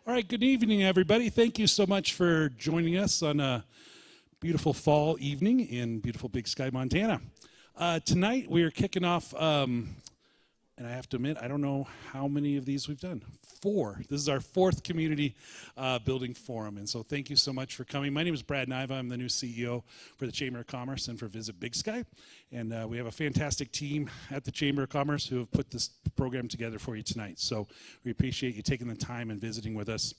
All right, good evening, everybody. Thank you so much for joining us on a beautiful fall evening in beautiful Big Sky, Montana. Tonight we are kicking off, and I have to admit, I don't know how many of these we've done. 4. This is our 4th community building forum, and so thank you so much for coming. My name is Brad Niva. I'm the new CEO for the Chamber of Commerce and for Visit Big Sky, and we have a fantastic team at the Chamber of Commerce who have put this program together for you tonight. So we appreciate you taking the time and visiting with us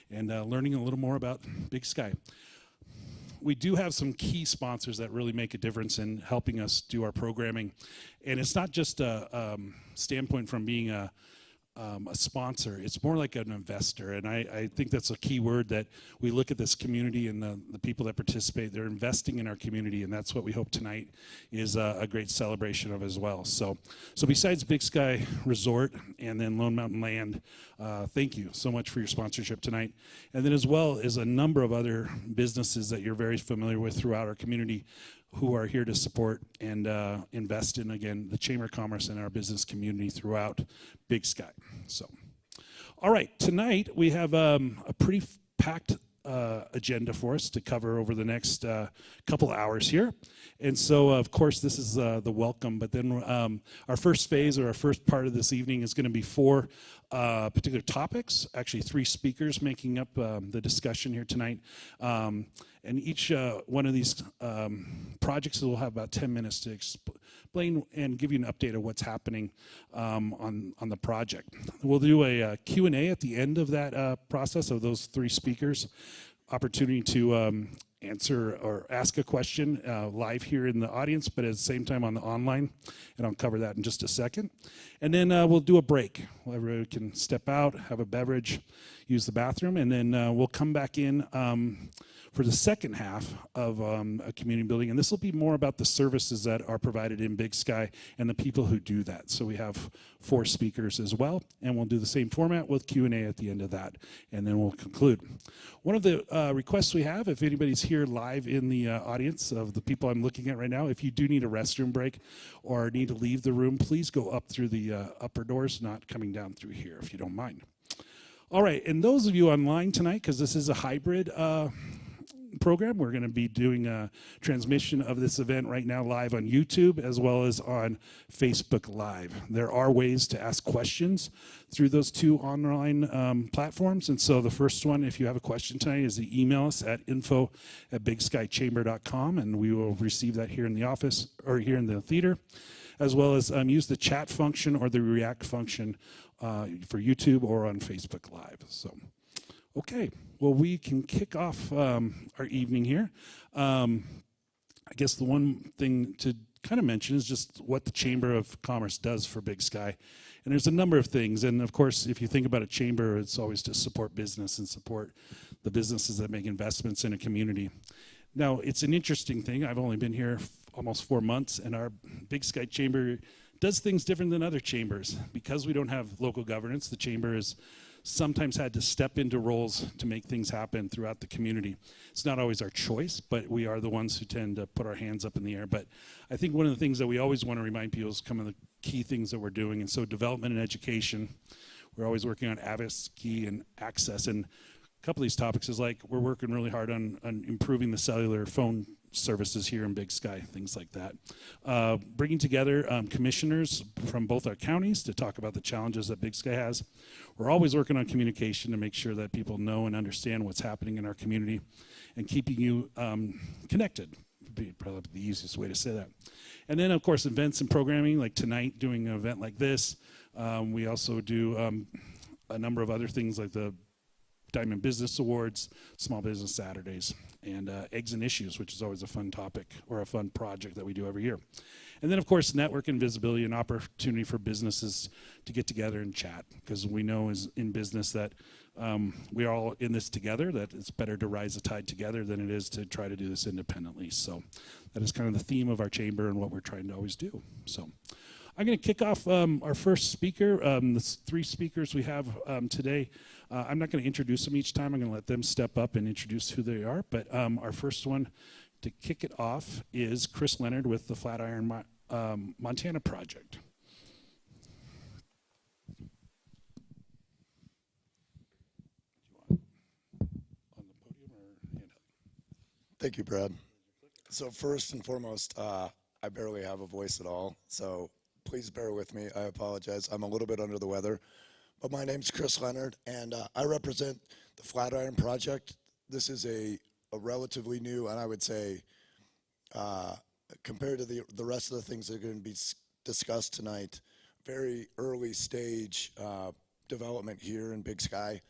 and learning a little more about Big Sky. We do have some key sponsors that really make a difference in helping us do our programming. And it's not just a standpoint from being a sponsor, it's more like an investor. And I think that's a key word, that we look at this community and the people that participate, they're investing in our community, and that's what we hope tonight is a great celebration of as well. So besides Big Sky Resort and then Lone Mountain Land, thank you so much for your sponsorship tonight. And then as well as a number of other businesses that you're very familiar with throughout our community who are here to support and invest in, again, the Chamber of Commerce and our business community throughout Big Sky. So, all right, tonight we have a pretty packed agenda for us to cover over the next couple hours here. And so, of course, this is the welcome, but then our first phase, or our first part of this evening, is going to be 4 particular topics, actually 3 speakers making up the discussion here tonight. And each one of these projects will have about 10 minutes to explain and give you an update of what's happening on the project. We'll do a Q&A at the end of that process of those 3 speakers, opportunity to answer or ask a question live here in the audience, but at the same time on the online, and I'll cover that in just a second. And then we'll do a break. Everybody can step out, have a beverage, use the bathroom, and then we'll come back in for the second half of a community building, and this will be more about the services that are provided in Big Sky and the people who do that. So we have 4 speakers as well, and we'll do the same format with Q&A at the end of that, and then we'll conclude. One of the requests we have, if anybody's here live in the audience of the people I'm looking at right now, if you do need a restroom break or need to leave the room, please go up through the upper doors, not coming down through here, if you don't mind. All right, and those of you online tonight, because this is a hybrid program, we're going to be doing a transmission of this event right now live on YouTube as well as on Facebook Live. There are ways to ask questions through those 2 online platforms, and so the first one, if you have a question tonight, is to email us at info@bigskychamber.com, and we will receive that here in the office or here in the theater, as well as use the chat function or the react function for YouTube or on Facebook Live. So, okay. Well, we can kick off our evening here. I guess the one thing to kind of mention is just what the Chamber of Commerce does for Big Sky. And there's a number of things. And, of course, if you think about a chamber, it's always to support business and support the businesses that make investments in a community. Now, it's an interesting thing. I've only been here almost 4 months, and our Big Sky Chamber does things different than other chambers. Because we don't have local governance, the chamber is sometimes had to step into roles to make things happen throughout the community. It's not always our choice, but we are the ones who tend to put our hands up in the air. But I think one of the things that we always want to remind people is some of the key things that we're doing. And so development and education, we're always working on advocacy and access. And a couple of these topics is like we're working really hard on improving the cellular phone services here in Big Sky, things like that. Bringing together commissioners from both our counties to talk about the challenges that Big Sky has. We're always working on communication to make sure that people know and understand what's happening in our community and keeping you connected would be probably the easiest way to say that. And then, of course, events and programming, like tonight, doing an event like this. We also do a number of other things like the Diamond Business Awards, Small Business Saturdays, and Eggs and Issues, which is always a fun topic or a fun project that we do every year. And then, of course, network and visibility, an opportunity for businesses to get together and chat, because we know as in business that we're all in this together, that it's better to rise the tide together than it is to try to do this independently. So that is kind of the theme of our chamber and what we're trying to always do. So I'm going to kick off our first speaker. The 3 speakers we have today, I'm not going to introduce them each time. I'm going to let them step up and introduce who they are. But our first one to kick it off is Chris Leonard with the Flatiron Montana Project. Thank you, Brad. So first and foremost, I barely have a voice at all, so please bear with me. I apologize. I'm a little bit under the weather, but my name's Chris Leonard, and I represent the Flatiron Project. This is a relatively new, and I would say, uh, compared to the rest of the things that are going to be discussed tonight, very early stage development here in Big Sky.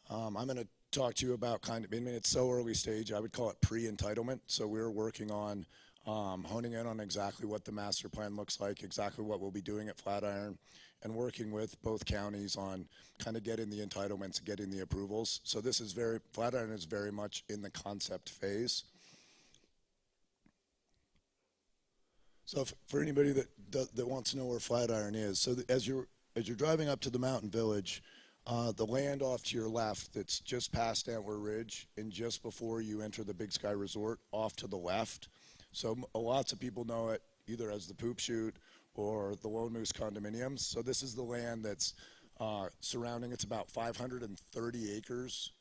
I'm going to talk to you about I mean, it's so early stage, I would call it pre-entitlement. So we're working on honing in on exactly what the master plan looks like, exactly what we'll be doing at Flatiron, and working with both counties on kind of getting the entitlements, getting the approvals. So Flatiron is very much in the concept phase. So for anybody that wants to know where Flatiron is, so as you're driving up to the mountain village, the land off to your left that's just past Antler Ridge and just before you enter the Big Sky Resort off to the left. So lots of people know it either as the Poop Chute or the Lone Moose condominiums. So this is the land that's surrounding, it's about 530 acres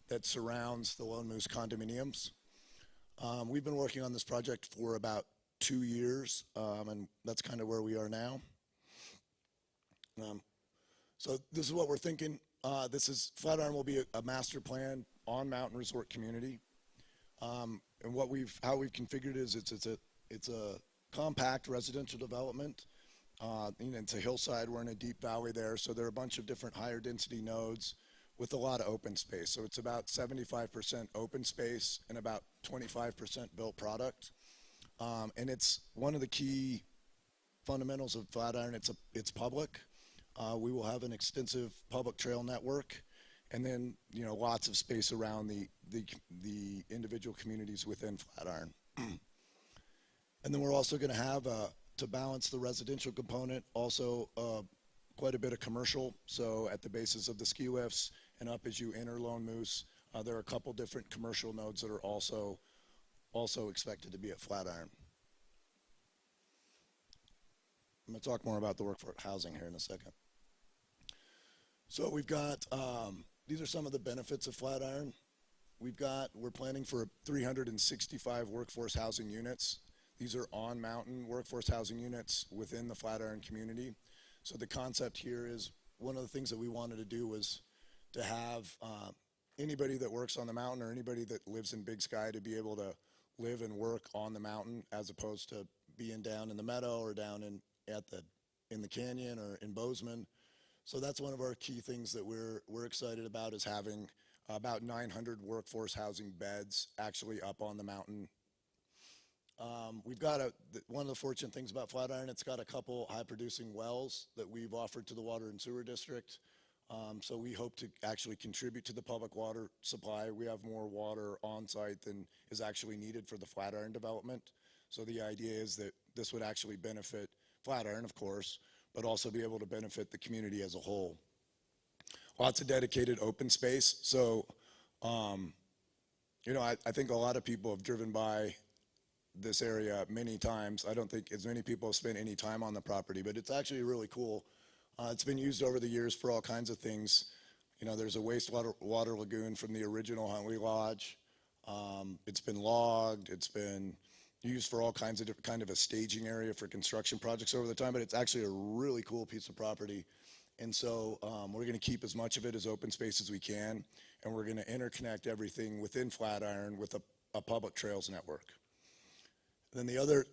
that surrounds the Lone Moose condominiums. We've been working on this project for about 2 years, and that's kind of where we are now. So this is what we're thinking. Flatiron will be a master plan on mountain resort community. And how we've configured it is it's a compact residential development. It's a hillside. We're in a deep valley there, so there are a bunch of different higher density nodes with a lot of open space. So it's about 75% open space and about 25% built product. And it's one of the key fundamentals of Flatiron. It's public. We will have an extensive public trail network, and then lots of space around the individual communities within Flatiron. And then we're also going to have to balance the residential component, also quite a bit of commercial. So at the bases of the ski lifts and up as you enter Lone Moose, there are a couple different commercial nodes that are also expected to be at Flatiron. I'm going to talk more about the workforce housing here in a second. So we've got, these are some of the benefits of Flatiron. We're planning for 365 workforce housing units. These are on-mountain workforce housing units within the Flatiron community. So the concept here is, one of the things that we wanted to do was to have anybody that works on the mountain or anybody that lives in Big Sky to be able to live and work on the mountain, as opposed to being down in the meadow or down in the canyon or in Bozeman. So that's one of our key things that we're excited about, is having about 900 workforce housing beds actually up on the mountain. We've got one of the fortunate things about Flatiron, it's got a couple high producing wells that we've offered to the Water and Sewer District. So we hope to actually contribute to the public water supply. We have more water on site than is actually needed for the Flatiron development. So the idea is that this would actually benefit Flatiron, of course, but also be able to benefit the community as a whole. Lots of dedicated open space. So, I think a lot of people have driven by this area many times. I don't think as many people have spent any time on the property, but it's actually really cool. It's been used over the years for all kinds of things. There's a water lagoon from the original Huntley Lodge. It's been logged. It's been used for all kinds of kind of a staging area for construction projects over the time, but it's actually a really cool piece of property. And so we're going to keep as much of it as open space as we can, and we're going to interconnect everything within Flatiron with a public trails network. Then the other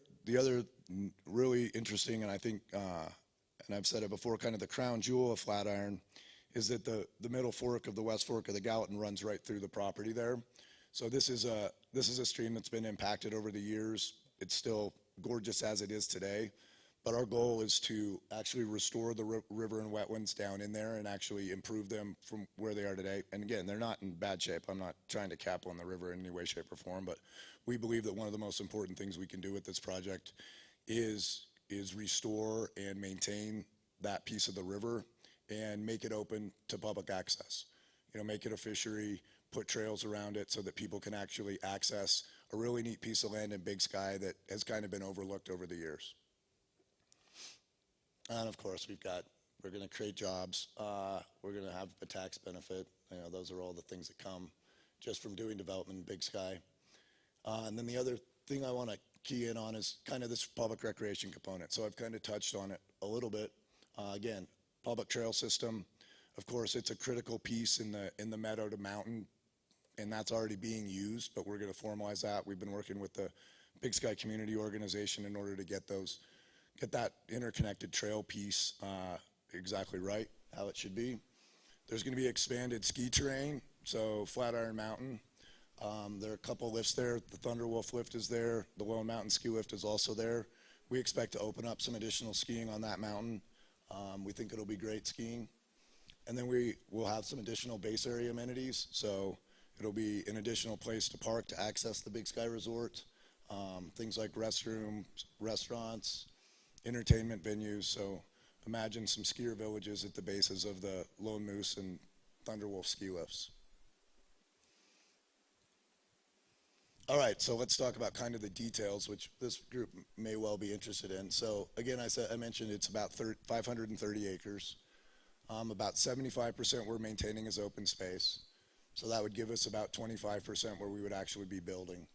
really interesting, and I think, and I've said it before, kind of the crown jewel of Flatiron, is that the middle fork of the West Fork of the Gallatin runs right through the property there. So this is a stream that's been impacted over the years. It's still gorgeous as it is today, but our goal is to actually restore the river and wetlands down in there and actually improve them from where they are today. And again, they're not in bad shape. I'm not trying to cap on the river in any way, shape, or form, but we believe that one of the most important things we can do with this project is restore and maintain that piece of the river and make it open to public access. Make it a fishery, put trails around it so that people can actually access a really neat piece of land in Big Sky that has kind of been overlooked over the years. And of course, we're going to create jobs. We're going to have a tax benefit. Those are all the things that come just from doing development in Big Sky. And then the other thing I want to key in on is kind of this public recreation component. So I've kind of touched on it a little bit. Again, public trail system. Of course, it's a critical piece in the meadow to mountain, and that's already being used, but we're going to formalize that. We've been working with the Big Sky Community Organization in order to get that interconnected trail piece exactly right, how it should be. There's going to be expanded ski terrain, so Flatiron Mountain. There are a couple lifts there. The Thunderwolf lift is there. The Lone Mountain ski lift is also there. We expect to open up some additional skiing on that mountain. We think it'll be great skiing. And then we will have some additional base area amenities. So it'll be an additional place to park to access the Big Sky Resort. Things like restrooms, restaurants, entertainment venues. So imagine some skier villages at the bases of the Lone Moose and Thunderwolf ski lifts. All right, so let's talk about kind of the details, which this group may well be interested in. So again, I mentioned it's about 530 acres. About 75% we're maintaining as open space. So that would give us about 25% where we would actually be building.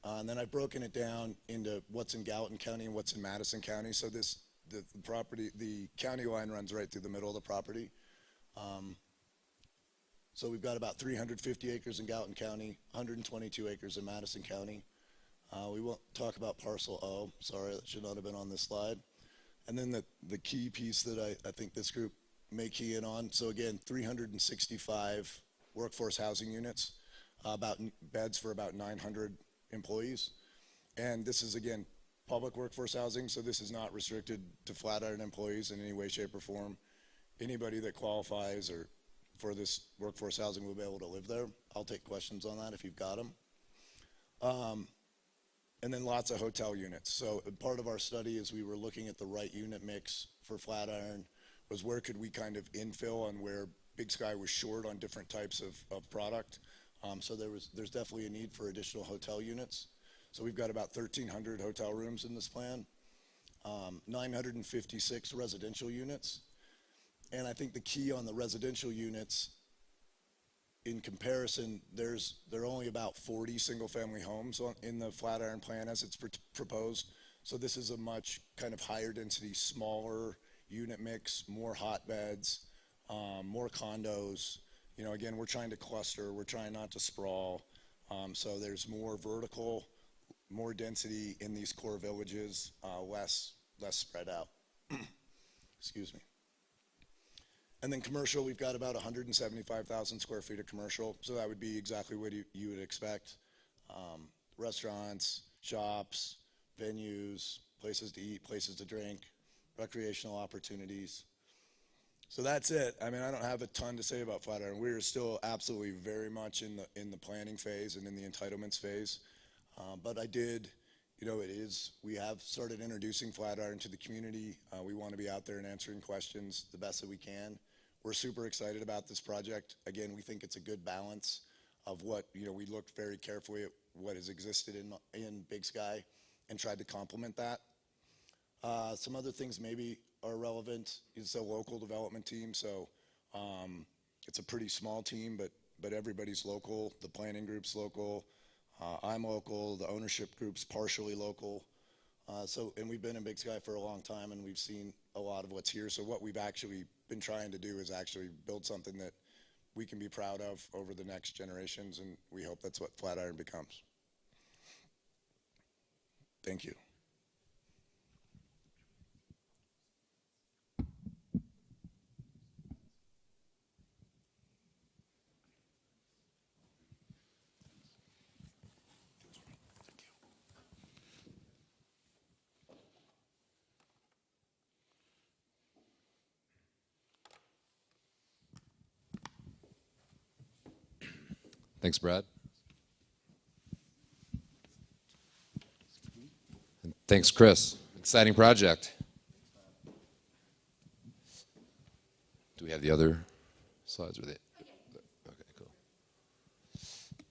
And then I've broken it down into what's in Gallatin County and what's in Madison County. So the property, the county line runs right through the middle of the property. So we've got about 350 acres in Gallatin County, 122 acres in Madison County. We won't talk about parcel O. Sorry, that should not have been on this slide. And then the key piece that I think this group may key in on. So again, 365 workforce housing units, about beds for about 900 employees. And this is, again, public workforce housing, so this is not restricted to Flatiron employees in any way, shape, or form. Anybody that qualifies or for this workforce housing will be able to live there. I'll take questions on that if you've got them. And then lots of hotel units. So part of our study as we were looking at the right unit mix for Flatiron was where could we kind of infill on where Big Sky was short on different types of product. So there's definitely a need for additional hotel units. So we've got about 1,300 hotel rooms in this plan, 956 residential units. And I think the key on the residential units, in comparison, there are only about 40 single-family homes in the Flatiron plan as it's proposed. So this is a much kind of higher density, smaller unit mix, more hotbeds, more condos. You know, again, we're trying to cluster. We're trying not to sprawl. So there's more vertical, more density in these core villages, less spread out. Excuse me. And then commercial, we've got about 175,000 square feet of commercial. So that would be exactly what you would expect. Restaurants, shops, venues, places to eat, places to drink, recreational opportunities. So that's it. I mean, I don't have a ton to say about Flatiron. We're still absolutely very much in the planning phase and in the entitlements phase. But I did, you know, we have started introducing Flatiron to the community. We want to be out there and answering questions the best that we can. We're super excited about this project. Again, we think it's a good balance of what, you know, we looked very carefully at what has existed in Big Sky and tried to complement that. Some other things maybe are relevant is a local development team. So it's a pretty small team, but everybody's local. The planning group's local. I'm local. The ownership group's partially local. And we've been in Big Sky for a long time, and we've seen a lot of what's here. So what we've actually been trying to do is actually build something that we can be proud of over the next generations, and we hope that's what Flatiron becomes. Thank you. Thanks, Brad. And thanks, Chris. Exciting project. Do we have the other slides? Okay, cool.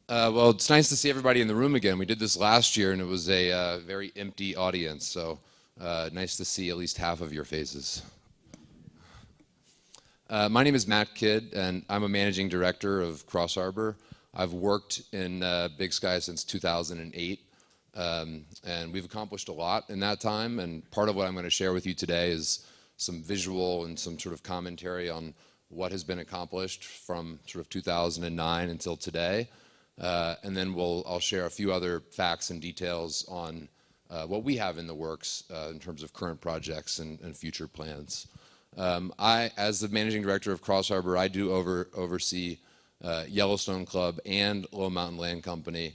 Well, it's nice to see everybody in the room again. We did this last year, and it was a very empty audience, so nice to see at least half of your faces. My name is Matt Kidd, and I'm a managing director of Cross Harbor. I've worked in Big Sky since 2008, and we've accomplished a lot in that time. And part of what I'm going to share with you today is some visual and some sort of commentary on what has been accomplished from sort of 2009 until today. And then I'll share a few other facts and details on what we have in the works in terms of current projects and future plans. As the managing director of Cross Harbor, I do oversee Yellowstone Club and Low Mountain Land Company.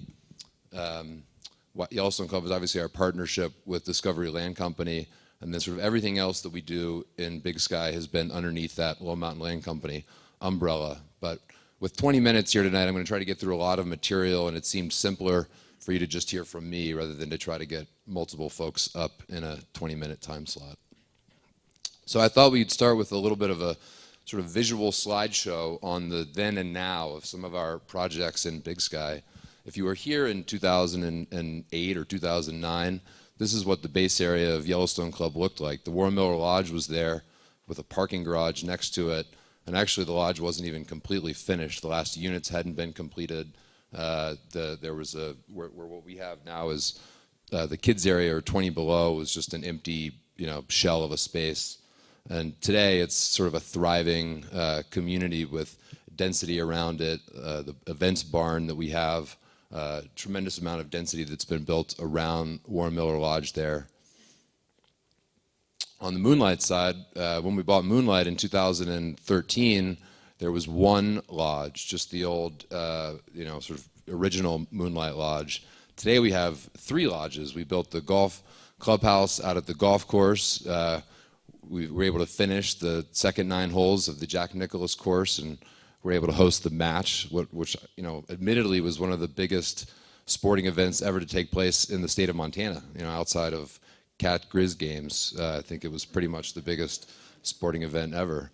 Yellowstone Club is obviously our partnership with Discovery Land Company, and then sort of everything else that we do in Big Sky has been underneath that Low Mountain Land Company umbrella. But with 20 minutes here tonight, I'm going to try to get through a lot of material, and it seemed simpler for you to just hear from me rather than to try to get multiple folks up in a 20-minute time slot. So I thought we'd start with a little bit of a sort of visual slideshow on the then and now of some of our projects in Big Sky. If you were here in 2008 or 2009, this is what the base area of Yellowstone Club looked like. The Warren Miller Lodge was there with a parking garage next to it, and actually the lodge wasn't even completely finished. The last units hadn't been completed. There was where what we have now is the kids area, or 20 below, was just an empty shell of a space. And today it's sort of a thriving community with density around it. The events barn that we have, tremendous amount of density that's been built around Warren Miller Lodge there. On the Moonlight side, when we bought Moonlight in 2013, there was one lodge, just the old, sort of original Moonlight Lodge. Today we have 3 lodges. We built the golf clubhouse out at the golf course. We were able to finish the second 9 holes of the Jack Nicklaus course, and were able to host the match, which admittedly was one of the biggest sporting events ever to take place in the state of Montana. Outside of Cat Grizz games, I think it was pretty much the biggest sporting event ever.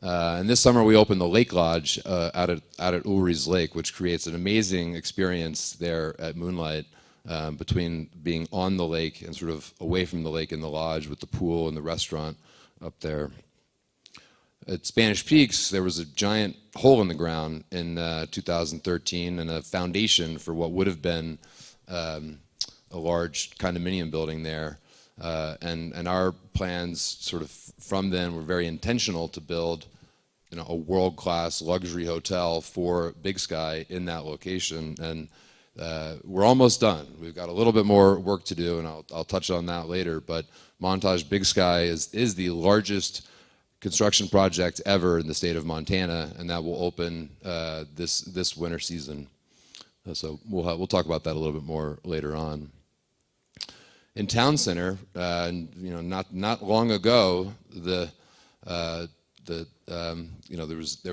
And this summer we opened the Lake Lodge out at Ulri's Lake, which creates an amazing experience there at Moonlight, between being on the lake and sort of away from the lake in the lodge with the pool and the restaurant up there. At Spanish Peaks, there was a giant hole in the ground in 2013 and a foundation for what would have been a large condominium building there. And our plans sort of from then were very intentional to build a world-class luxury hotel for Big Sky in that location. And we're almost done. We've got a little bit more work to do, and I'll touch on that later. But Montage Big Sky is the largest construction project ever in the state of Montana, and that will open this winter season. So we'll talk about that a little bit more later on. In Town Center, not long ago, there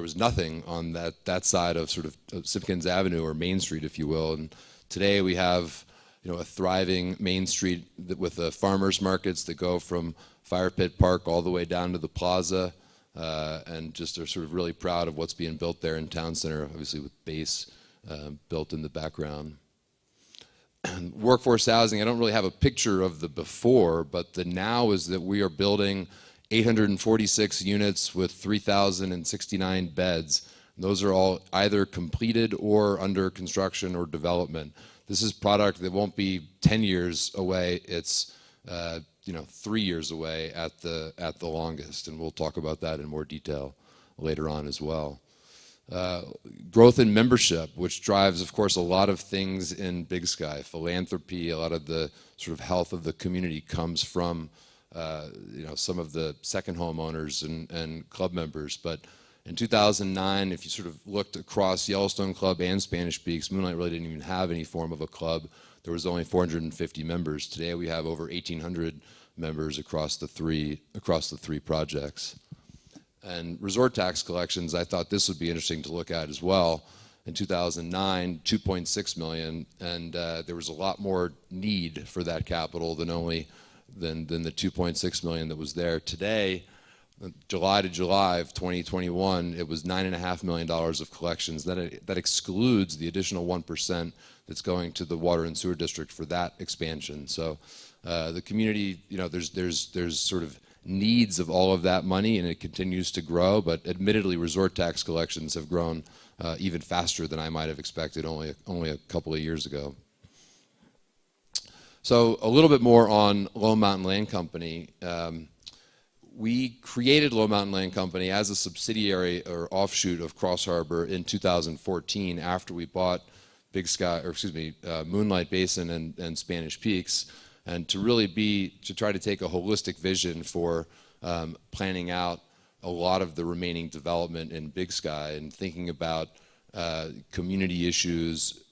was nothing on that side of sort of Simpkins Avenue, or Main Street, if you will. And today we have a thriving Main Street with the farmers markets that go from Fire Pit Park all the way down to the plaza, and just are sort of really proud of what's being built there in Town Center, obviously with Base built in the background. Workforce housing, I don't really have a picture of the before, but the now is that we are building 846 units with 3,069 beds. And those are all either completed or under construction or development. This is product that won't be 10 years away. It's 3 years away at the longest, and we'll talk about that in more detail later on as well. Growth in membership, which drives, of course, a lot of things in Big Sky. Philanthropy, a lot of the sort of health of the community comes from some of the second homeowners and club members. But in 2009, if you sort of looked across Yellowstone Club and Spanish Peaks, Moonlight really didn't even have any form of a club. There was only 450 members. Today we have over 1,800 members across the three projects. And resort tax collections, I thought this would be interesting to look at as well. In 2009, 2.6 million, and there was a lot more need for that capital than the 2.6 million that was there. Today, July to July of 2021, it was $9.5 million of collections. That excludes the additional 1% that's going to the Water and Sewer District for that expansion. So the community, there's sort of needs of all of that money, and it continues to grow. But admittedly, resort tax collections have grown even faster than I might have expected only a couple of years ago. So a little bit more on Lone Mountain Land Company. We created Lone Mountain Land Company as a subsidiary or offshoot of Cross Harbor in 2014 after we bought Moonlight Basin and Spanish Peaks, and to try to take a holistic vision for planning out a lot of the remaining development in Big Sky and thinking about community issues,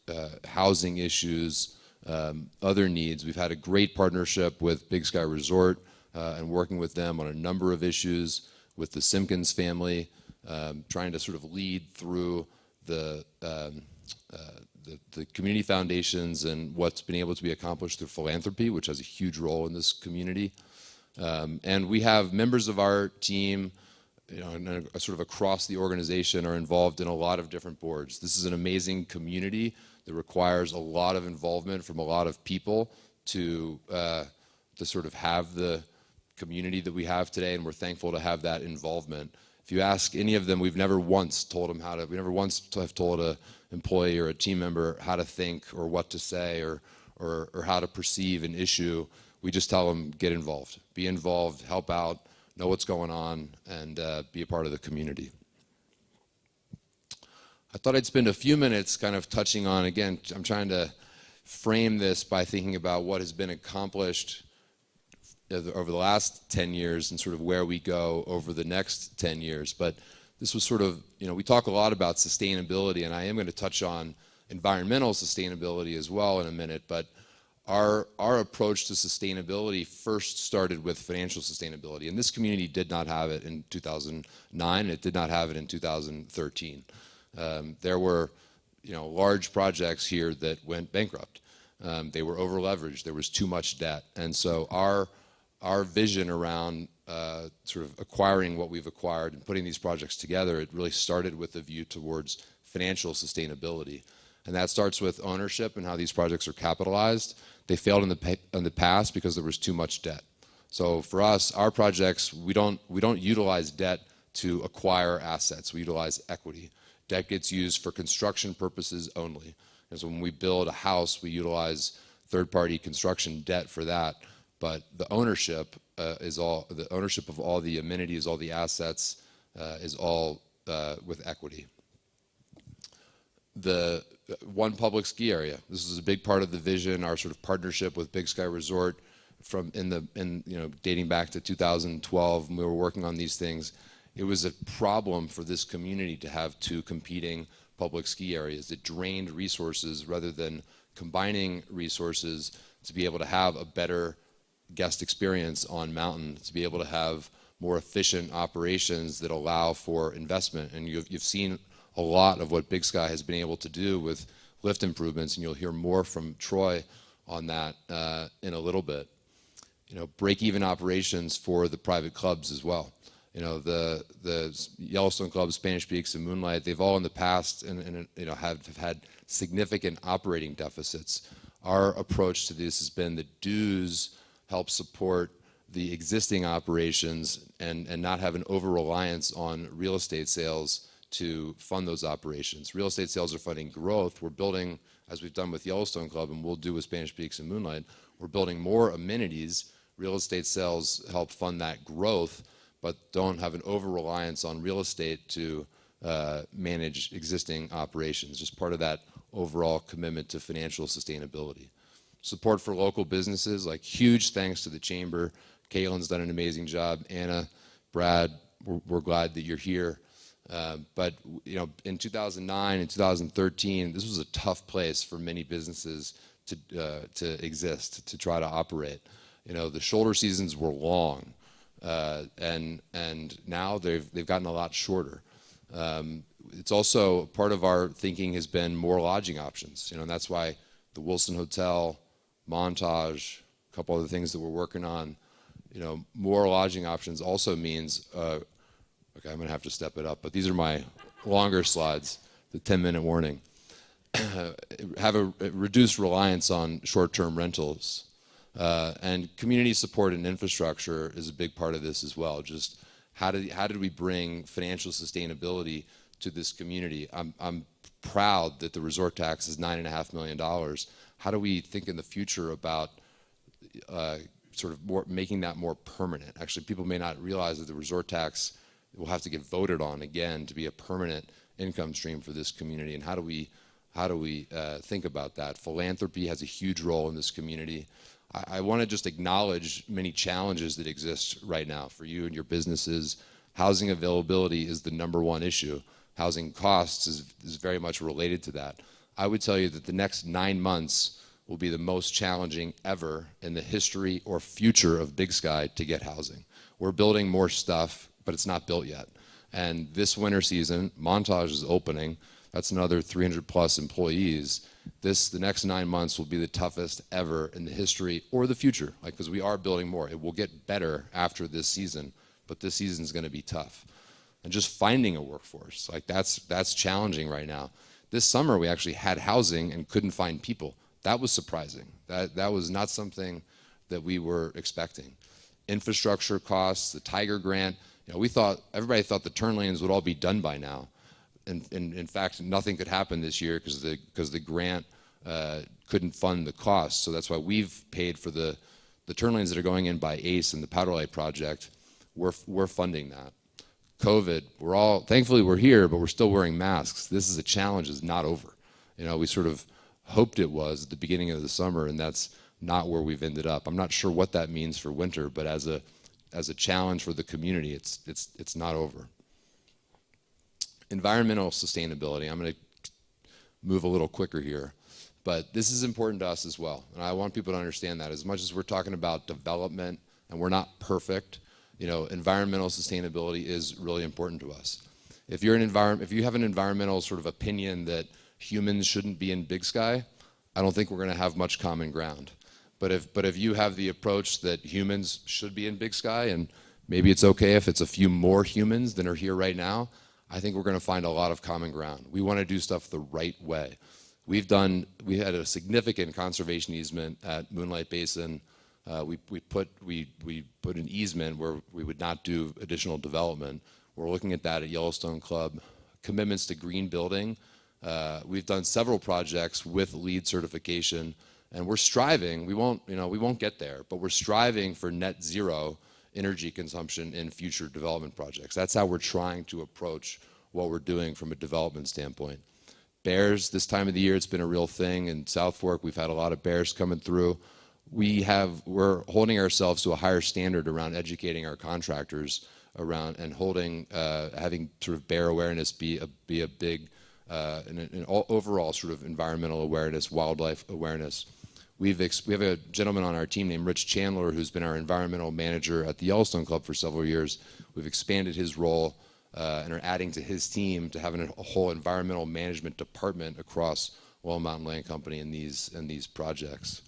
housing issues, other needs. We've had a great partnership with Big Sky Resort and working with them on a number of issues, with the Simpkins family, trying to sort of lead through the community foundations and what's been able to be accomplished through philanthropy, which has a huge role in this community. And we have members of our team, and sort of across the organization, are involved in a lot of different boards. This is an amazing community that requires a lot of involvement from a lot of people to sort of have the community that we have today, and we're thankful to have that involvement. If you ask any of them, we've never once told them we never once have told an employee or a team member how to think or what to say or how to perceive an issue. We just tell them, get involved, be involved, help out, know what's going on, and be a part of the community. I thought I'd spend a few minutes kind of touching on, again, I'm trying to frame this by thinking about what has been accomplished over the last 10 years and sort of where we go over the next 10 years. But this was sort of, we talk a lot about sustainability, and I am going to touch on environmental sustainability as well in a minute, but our approach to sustainability first started with financial sustainability, and this community did not have it in 2009, and it did not have it in 2013. There were, large projects here that went bankrupt. They were over-leveraged. There was too much debt, and so our vision around sort of acquiring what we've acquired and putting these projects together, it really started with a view towards financial sustainability. And that starts with ownership and how these projects are capitalized. They failed in the past because there was too much debt. So for us, our projects, we don't utilize debt to acquire assets. We utilize equity. Debt gets used for construction purposes only. And so when we build a house, we utilize third-party construction debt for that. But the ownership the ownership of all the amenities, all the assets, is all with equity. The one public ski area. This is a big part of the vision. Our sort of partnership with Big Sky Resort, dating back to 2012, when we were working on these things. It was a problem for this community to have two competing public ski areas. It drained resources rather than combining resources to be able to have a better guest experience on mountain, to be able to have more efficient operations that allow for investment. And you've seen a lot of what Big Sky has been able to do with lift improvements, and you'll hear more from Troy on that in a little bit. Break-even operations for the private clubs as well. The Yellowstone Club, Spanish Peaks, and Moonlight, they've all in the past have had significant operating deficits. Our approach to this has been that dues help support the existing operations and not have an over-reliance on real estate sales to fund those operations. Real estate sales are funding growth. We're building, as we've done with Yellowstone Club and we'll do with Spanish Peaks and Moonlight, we're building more amenities. Real estate sales help fund that growth, but don't have an over-reliance on real estate to manage existing operations. Just part of that overall commitment to financial sustainability. Support for local businesses, like huge thanks to the Chamber. Caitlin's done an amazing job. Anna, Brad, we're glad that you're here. But in 2009 and 2013, this was a tough place for many businesses to exist, to try to operate. The shoulder seasons were long, and now they've gotten a lot shorter. It's also part of our thinking has been more lodging options, and that's why the Wilson Hotel, Montage, a couple other things that we're working on. More lodging options also means, okay, I'm going to have to step it up, but these are my longer slides, the 10-minute warning. Have a reduced reliance on short-term rentals. And community support and infrastructure is a big part of this as well. Just how did we bring financial sustainability to this community? I'm proud that the resort tax is $9.5 million. How do we think in the future about sort of making that more permanent? Actually, people may not realize that the resort tax will have to get voted on again to be a permanent income stream for this community. And how do we think about that? Philanthropy has a huge role in this community. I want to just acknowledge many challenges that exist right now for you and your businesses. Housing availability is the #1 issue. Housing costs is very much related to that. I would tell you that the next 9 months will be the most challenging ever in the history or future of Big Sky to get housing. We're building more stuff, but it's not built yet. And this winter season, Montage is opening. That's another 300 plus employees. The next 9 months will be the toughest ever in the history or the future, because we are building more. It will get better after this season, but this season is going to be tough. And just finding a workforce, that's challenging right now. This summer we actually had housing and couldn't find people. That was surprising. That was not something that we were expecting. Infrastructure costs, the Tiger Grant. Everybody thought the turn lanes would all be done by now. And in fact, nothing could happen this year because the grant couldn't fund the costs. So that's why we've paid for the turn lanes that are going in by ACE and the Powder Light Project. We're funding that. COVID, thankfully we're here, but we're still wearing masks. This is a challenge. It's not over. We sort of hoped it was at the beginning of the summer, and that's not where we've ended up. I'm not sure what that means for winter, but as a challenge for the community, it's not over. Environmental sustainability. I'm going to move a little quicker here, but this is important to us as well. And I want people to understand that as much as we're talking about development and we're not perfect, environmental sustainability is really important to us. If you have an environmental sort of opinion that humans shouldn't be in Big Sky, I don't think we're going to have much common ground. But if you have the approach that humans should be in Big Sky, and maybe it's okay if it's a few more humans than are here right now, I think we're going to find a lot of common ground. We want to do stuff the right way. We had a significant conservation easement at Moonlight Basin. We put an easement where we would not do additional development. We're looking at that at Yellowstone Club. Commitments to green building. We've done several projects with LEED certification, and we're striving. We won't get there, but we're striving for net zero energy consumption in future development projects. That's how we're trying to approach what we're doing from a development standpoint. Bears, this time of the year, it's been a real thing. In South Fork, we've had a lot of bears coming through. We're holding ourselves to a higher standard around educating our contractors around and having sort of bear awareness be a big an overall sort of environmental awareness, wildlife awareness. We have a gentleman on our team named Rich Chandler who's been our environmental manager at the Yellowstone Club for several years. We've expanded his role and are adding to his team to having a whole environmental management department across Laurel Mountain Land Company in these projects.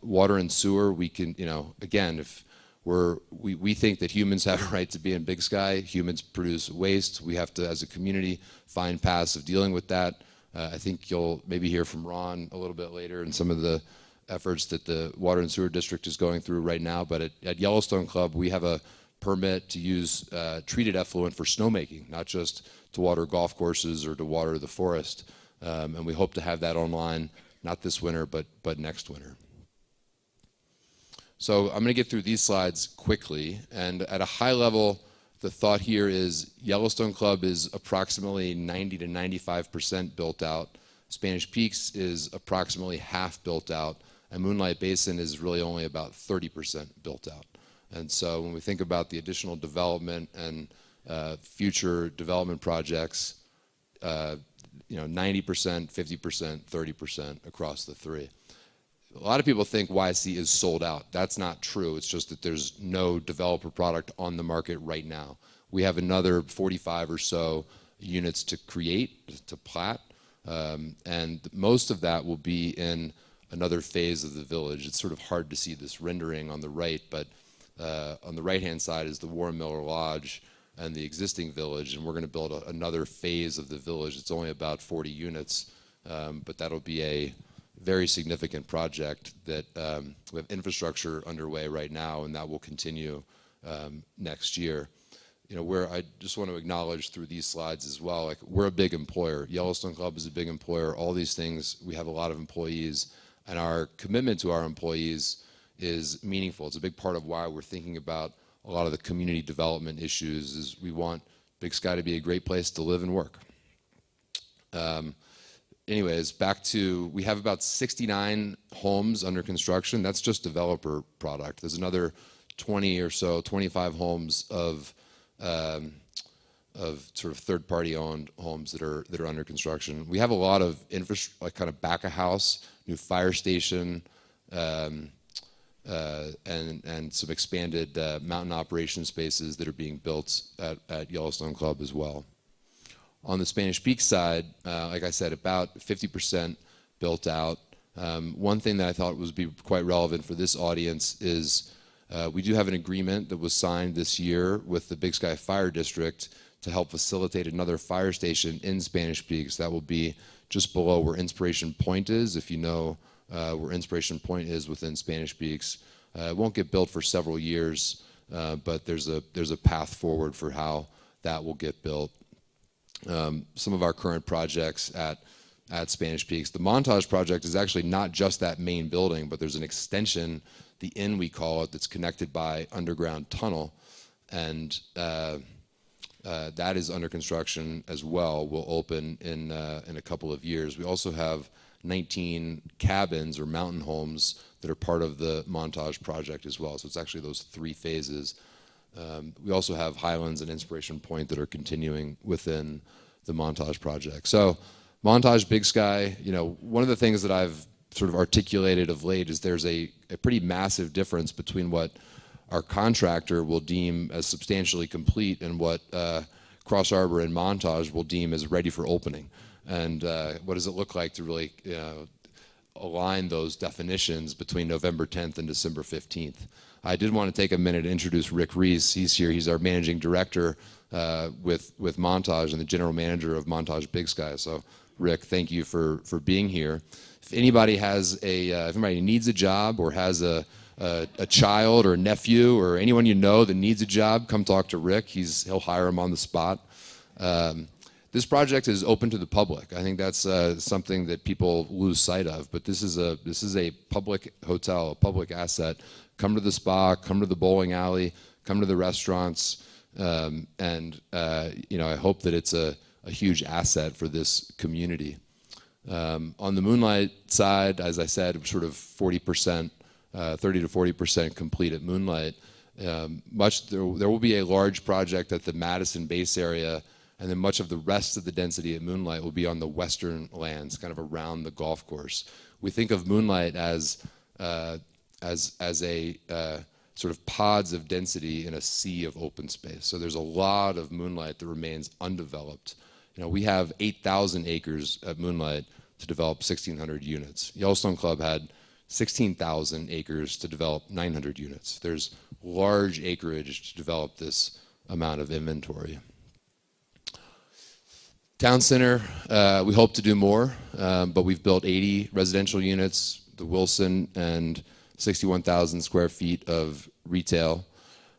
Water and sewer, we can, again, if we think that humans have a right to be in Big Sky. Humans produce waste. We have to, as a community, find paths of dealing with that. I think you'll maybe hear from Ron a little bit later and some of the efforts that the Water and Sewer District is going through right now. But at Yellowstone Club, we have a permit to use treated effluent for snowmaking, not just to water golf courses or to water the forest. And we hope to have that online, not this winter, but next winter. So I'm going to get through these slides quickly. And at a high level, the thought here is Yellowstone Club is approximately 90 to 95% built out. Spanish Peaks is approximately half built out. And Moonlight Basin is really only about 30% built out. And so when we think about the additional development and future development projects, 90%, 50%, 30% across the three. A lot of people think YC is sold out. That's not true. It's just that there's no developer product on the market right now. We have another 45 or so units to create, to plat, and most of that will be in another phase of the village. It's sort of hard to see this rendering on the right, but on the right-hand side is the Warren Miller Lodge and the existing village, and we're going to build another phase of the village. It's only about 40 units, but that'll be a very significant project that we have infrastructure underway right now, and that will continue next year. Where I just want to acknowledge through these slides as well, like, we're a big employer. Yellowstone Club is a big employer. All these things, we have a lot of employees, and our commitment to our employees is meaningful. It's a big part of why we're thinking about a lot of the community development issues. Is we want Big Sky to be a great place to live and work. Anyways, back to, we have about 69 homes under construction. That's just developer product. There's another 20 or so, 25 homes of sort of third-party owned homes that are under construction. We have a lot of infrastructure, like kind of back of house, new fire station, and some expanded mountain operation spaces that are being built at Yellowstone Club as well. On the Spanish Peak side, like I said, about 50% built out. One thing that I thought would be quite relevant for this audience is we do have an agreement that was signed this year with the Big Sky Fire District to help facilitate another fire station in Spanish Peaks. That will be just below where Inspiration Point is, if you know where Inspiration Point is within Spanish Peaks. It won't get built for several years, but there's a path forward for how that will get built. Some of our current projects at Spanish Peaks. The Montage project is actually not just that main building, but there's an extension, the Inn we call it, that's connected by underground tunnel, and that is under construction as well. Will open in a couple of years. We also have 19 cabins or mountain homes that are part of the Montage project as well. So it's actually those three phases. We also have Highlands and Inspiration Point that are continuing within the Montage project. So Montage, Big Sky, one of the things that I've sort of articulated of late is there's a pretty massive difference between what our contractor will deem as substantially complete and what Cross Harbor and Montage will deem as ready for opening. And what does it look like to really align those definitions between November 10th and December 15th? I did want to take a minute to introduce Rick Reese. He's here. He's our managing director with Montage and the general manager of Montage Big Sky. So, Rick, thank you for being here. If anybody if anybody needs a job or has a child or a nephew or anyone you know that needs a job, come talk to Rick. He'll hire them on the spot. This project is open to the public. I think that's something that people lose sight of. But this is a public hotel, a public asset. Come to the spa, come to the bowling alley, come to the restaurants, and I hope that it's a huge asset for this community. On the Moonlight side, as I said, sort of 40%, 30 to 40% complete at Moonlight. There will be a large project at the Madison base area, and then much of the rest of the density at Moonlight will be on the western lands, kind of around the golf course. We think of Moonlight as a sort of pods of density in a sea of open space. So there's a lot of Moonlight that remains undeveloped. We have 8,000 acres at Moonlight to develop 1,600 units. Yellowstone Club had 16,000 acres to develop 900 units. There's large acreage to develop this amount of inventory. Town Center, we hope to do more, but we've built 80 residential units, the Wilson, and 61,000 square feet of retail.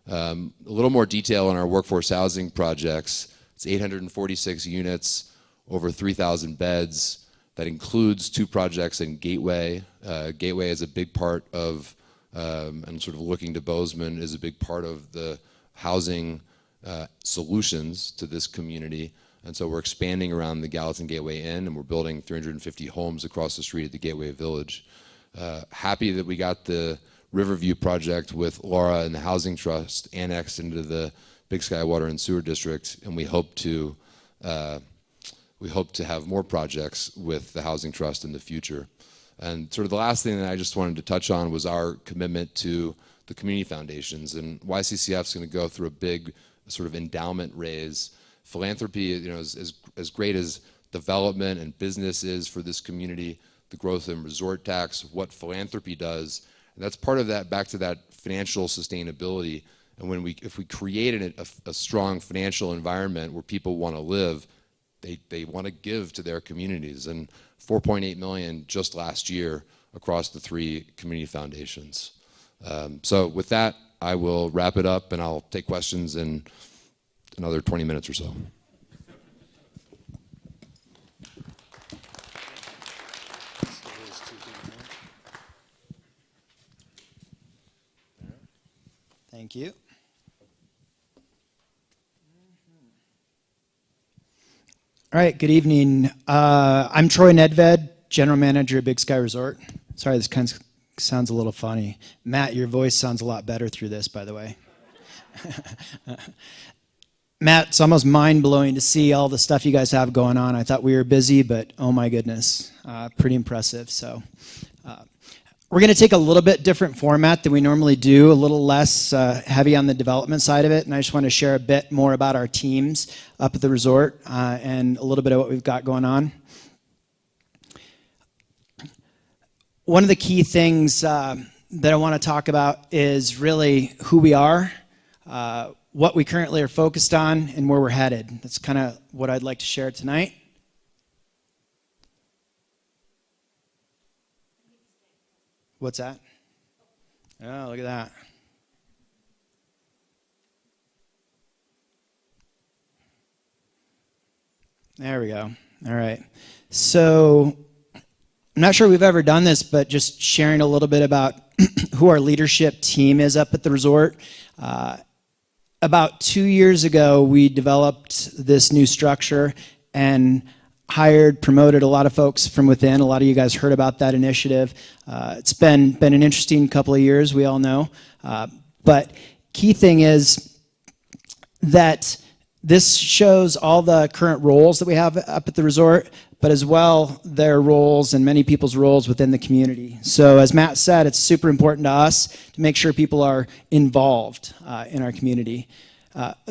A little more detail on our workforce housing projects. It's 846 units, over 3,000 beds. That includes 2 projects in Gateway. Gateway is a big part of, and sort of looking to Bozeman, is a big part of the housing solutions to this community. And so we're expanding around the Gallatin Gateway Inn, and we're building 350 homes across the street at the Gateway Village. Happy that we got the Riverview project with Laura and the Housing Trust annexed into the Big Sky Water and Sewer District, and we hope to have more projects with the Housing Trust in the future. And sort of the last thing that I just wanted to touch on was our commitment to the community foundations, and YCCF is going to go through a big sort of endowment raise. Philanthropy, is as great as development and business is for this community, the growth in resort tax, what philanthropy does, and that's part of that, back to that financial sustainability. And if we create a strong financial environment where people want to live, they want to give to their communities, and 4.8 million just last year across the 3 community foundations. So with that, I will wrap it up, and I'll take questions in another 20 minutes or so. Thank you. All right, good evening. I'm Troy Nedved, General Manager at Big Sky Resort. Sorry, this kind of sounds a little funny. Matt, your voice sounds a lot better through this, by the way. Matt, it's almost mind-blowing to see all the stuff you guys have going on. I thought we were busy, but oh my goodness, pretty impressive. So we're going to take a little bit different format than we normally do, a little less heavy on the development side of it, and I just want to share a bit more about our teams up at the resort and a little bit of what we've got going on. One of the key things that I want to talk about is really who we are, what we currently are focused on, and where we're headed. That's kind of what I'd like to share tonight. What's that? Oh, look at that. There we go. All right. So I'm not sure we've ever done this, but just sharing a little bit about who our leadership team is up at the resort. About 2 years ago, we developed this new structure and promoted a lot of folks from within. A lot of you guys heard about that initiative. It's been an interesting couple of years, we all know. But key thing is that this shows all the current roles that we have up at the resort, but as well their roles and many people's roles within the community. So as Matt said, it's super important to us to make sure people are involved in our community.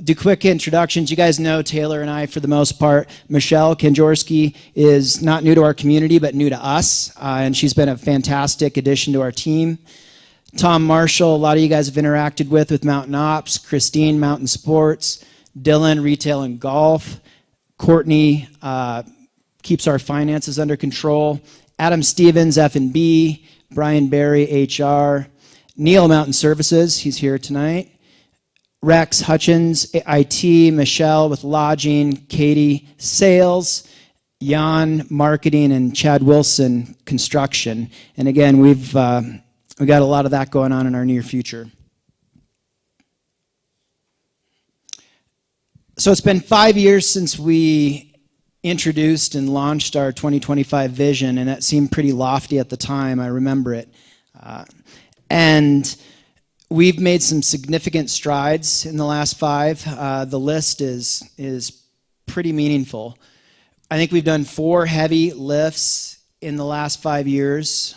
Do quick introductions. You guys know Taylor and I for the most part. Michelle Kanjorski is not new to our community, but new to us, and she's been a fantastic addition to our team. Tom Marshall, a lot of you guys have interacted with Mountain Ops. Christine, Mountain Sports. Dylan, Retail and Golf. Courtney keeps our finances under control. Adam Stevens, F&B. Brian Berry, HR. Neil, Mountain Services. He's here tonight. Rex Hutchins, IT, Michelle with lodging, Katie, sales, Jan, marketing, and Chad Wilson, construction. And again, we got a lot of that going on in our near future. So it's been 5 years since we introduced and launched our 2025 vision, and that seemed pretty lofty at the time. I remember it. And we've made some significant strides in the last 5. The list is pretty meaningful. I think we've done 4 heavy lifts in the last 5 years.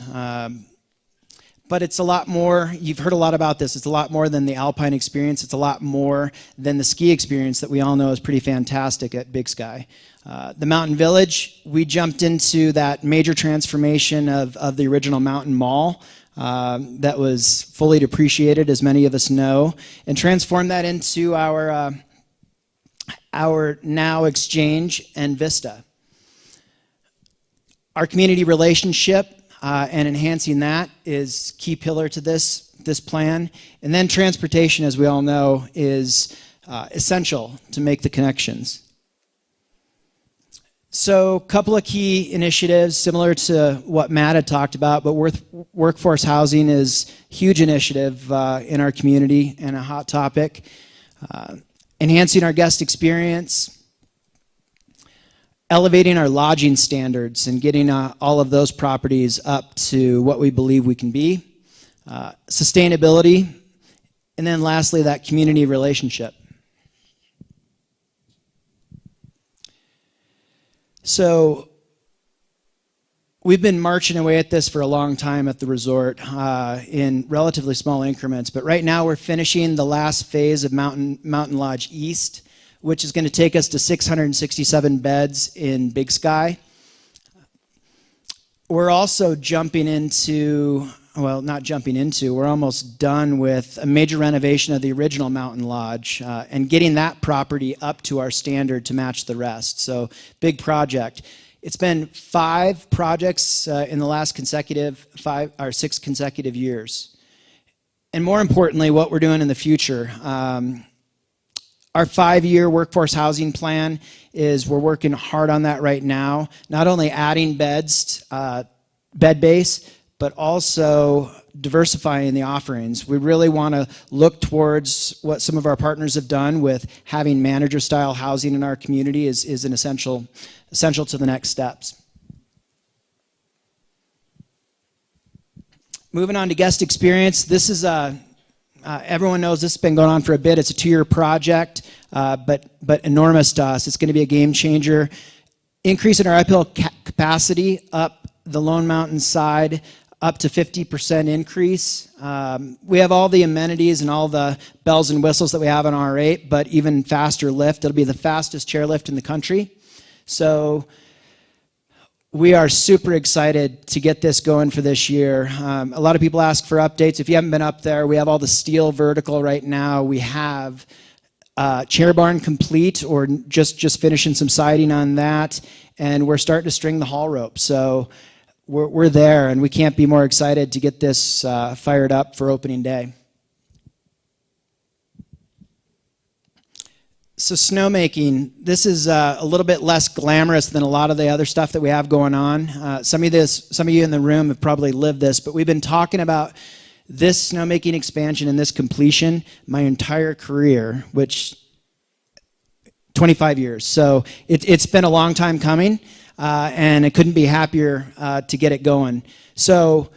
But it's a lot more. You've heard a lot about this. It's a lot more than the Alpine experience. It's a lot more than the ski experience that we all know is pretty fantastic at Big Sky. The Mountain Village, we jumped into that major transformation of the original Mountain Mall. That was fully depreciated, as many of us know, and transformed that into our now Exchange and Vista. Our community relationship and enhancing that is key pillar to this plan. And then transportation, as we all know, is essential to make the connections. So a couple of key initiatives similar to what Matt had talked about, but workforce housing is a huge initiative in our community and a hot topic. Enhancing our guest experience, elevating our lodging standards and getting all of those properties up to what we believe we can be. Sustainability, and then lastly, that community relationship. So we've been marching away at this for a long time at the resort in relatively small increments, but right now we're finishing the last phase of Mountain Lodge East, which is going to take us to 667 beds in Big Sky. We're also jumping into well, not jumping into, we're almost done with a major renovation of the original Mountain Lodge and getting that property up to our standard to match the rest. So big project. It's been 5 projects in the last 6 consecutive years. And more importantly, what we're doing in the future. Our 5-year workforce housing plan is we're working hard on that right now. Not only adding beds, bed base, but also diversifying the offerings. We really want to look towards what some of our partners have done with having manager-style housing in our community is an essential to the next steps. Moving on to guest experience. This is everyone knows this has been going on for a bit. It's a 2-year project, but enormous to us. It's going to be a game changer. Increasing our uphill capacity up the Lone Mountain side, up to 50% increase. We have all the amenities and all the bells and whistles that we have on R8, but even faster lift. It'll be the fastest chairlift in the country. So we are super excited to get this going for this year. A lot of people ask for updates. If you haven't been up there, we have all the steel vertical right now. We have chair barn complete, or just finishing some siding on that, and we're starting to string the haul rope. So we're there, and we can't be more excited to get this fired up for opening day. So snowmaking, this is a little bit less glamorous than a lot of the other stuff that we have going on. Some of you in the room have probably lived this, but we've been talking about this snowmaking expansion and this completion my entire career, which 25 years. So it's been a long time coming, and I couldn't be happier to get it going. So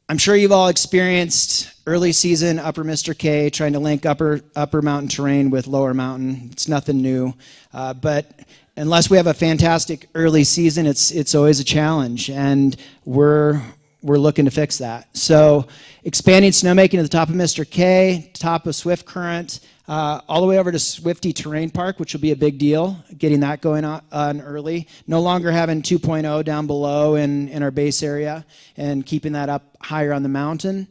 I'm sure you've all experienced early season Upper Mr. K, trying to link upper mountain terrain with lower mountain. It's nothing new, but unless we have a fantastic early season, it's always a challenge, and we're looking to fix that. So expanding snowmaking to the top of Mr. K, top of Swift Current, all the way over to Swifty Terrain Park, which will be a big deal, getting that going on early. No longer having 2.0 down below in our base area, and keeping that up higher on the mountain.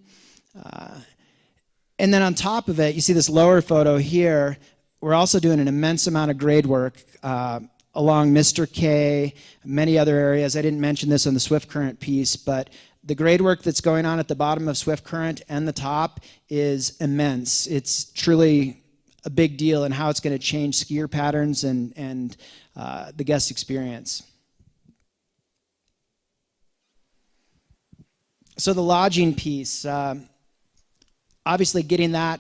And then on top of it, you see this lower photo here, we're also doing an immense amount of grade work along Mr. K, many other areas. I didn't mention this on the Swift Current piece, but the grade work that's going on at the bottom of Swift Current and the top is immense. It's truly a big deal in how it's going to change skier patterns and the guest experience. So the lodging piece, obviously getting that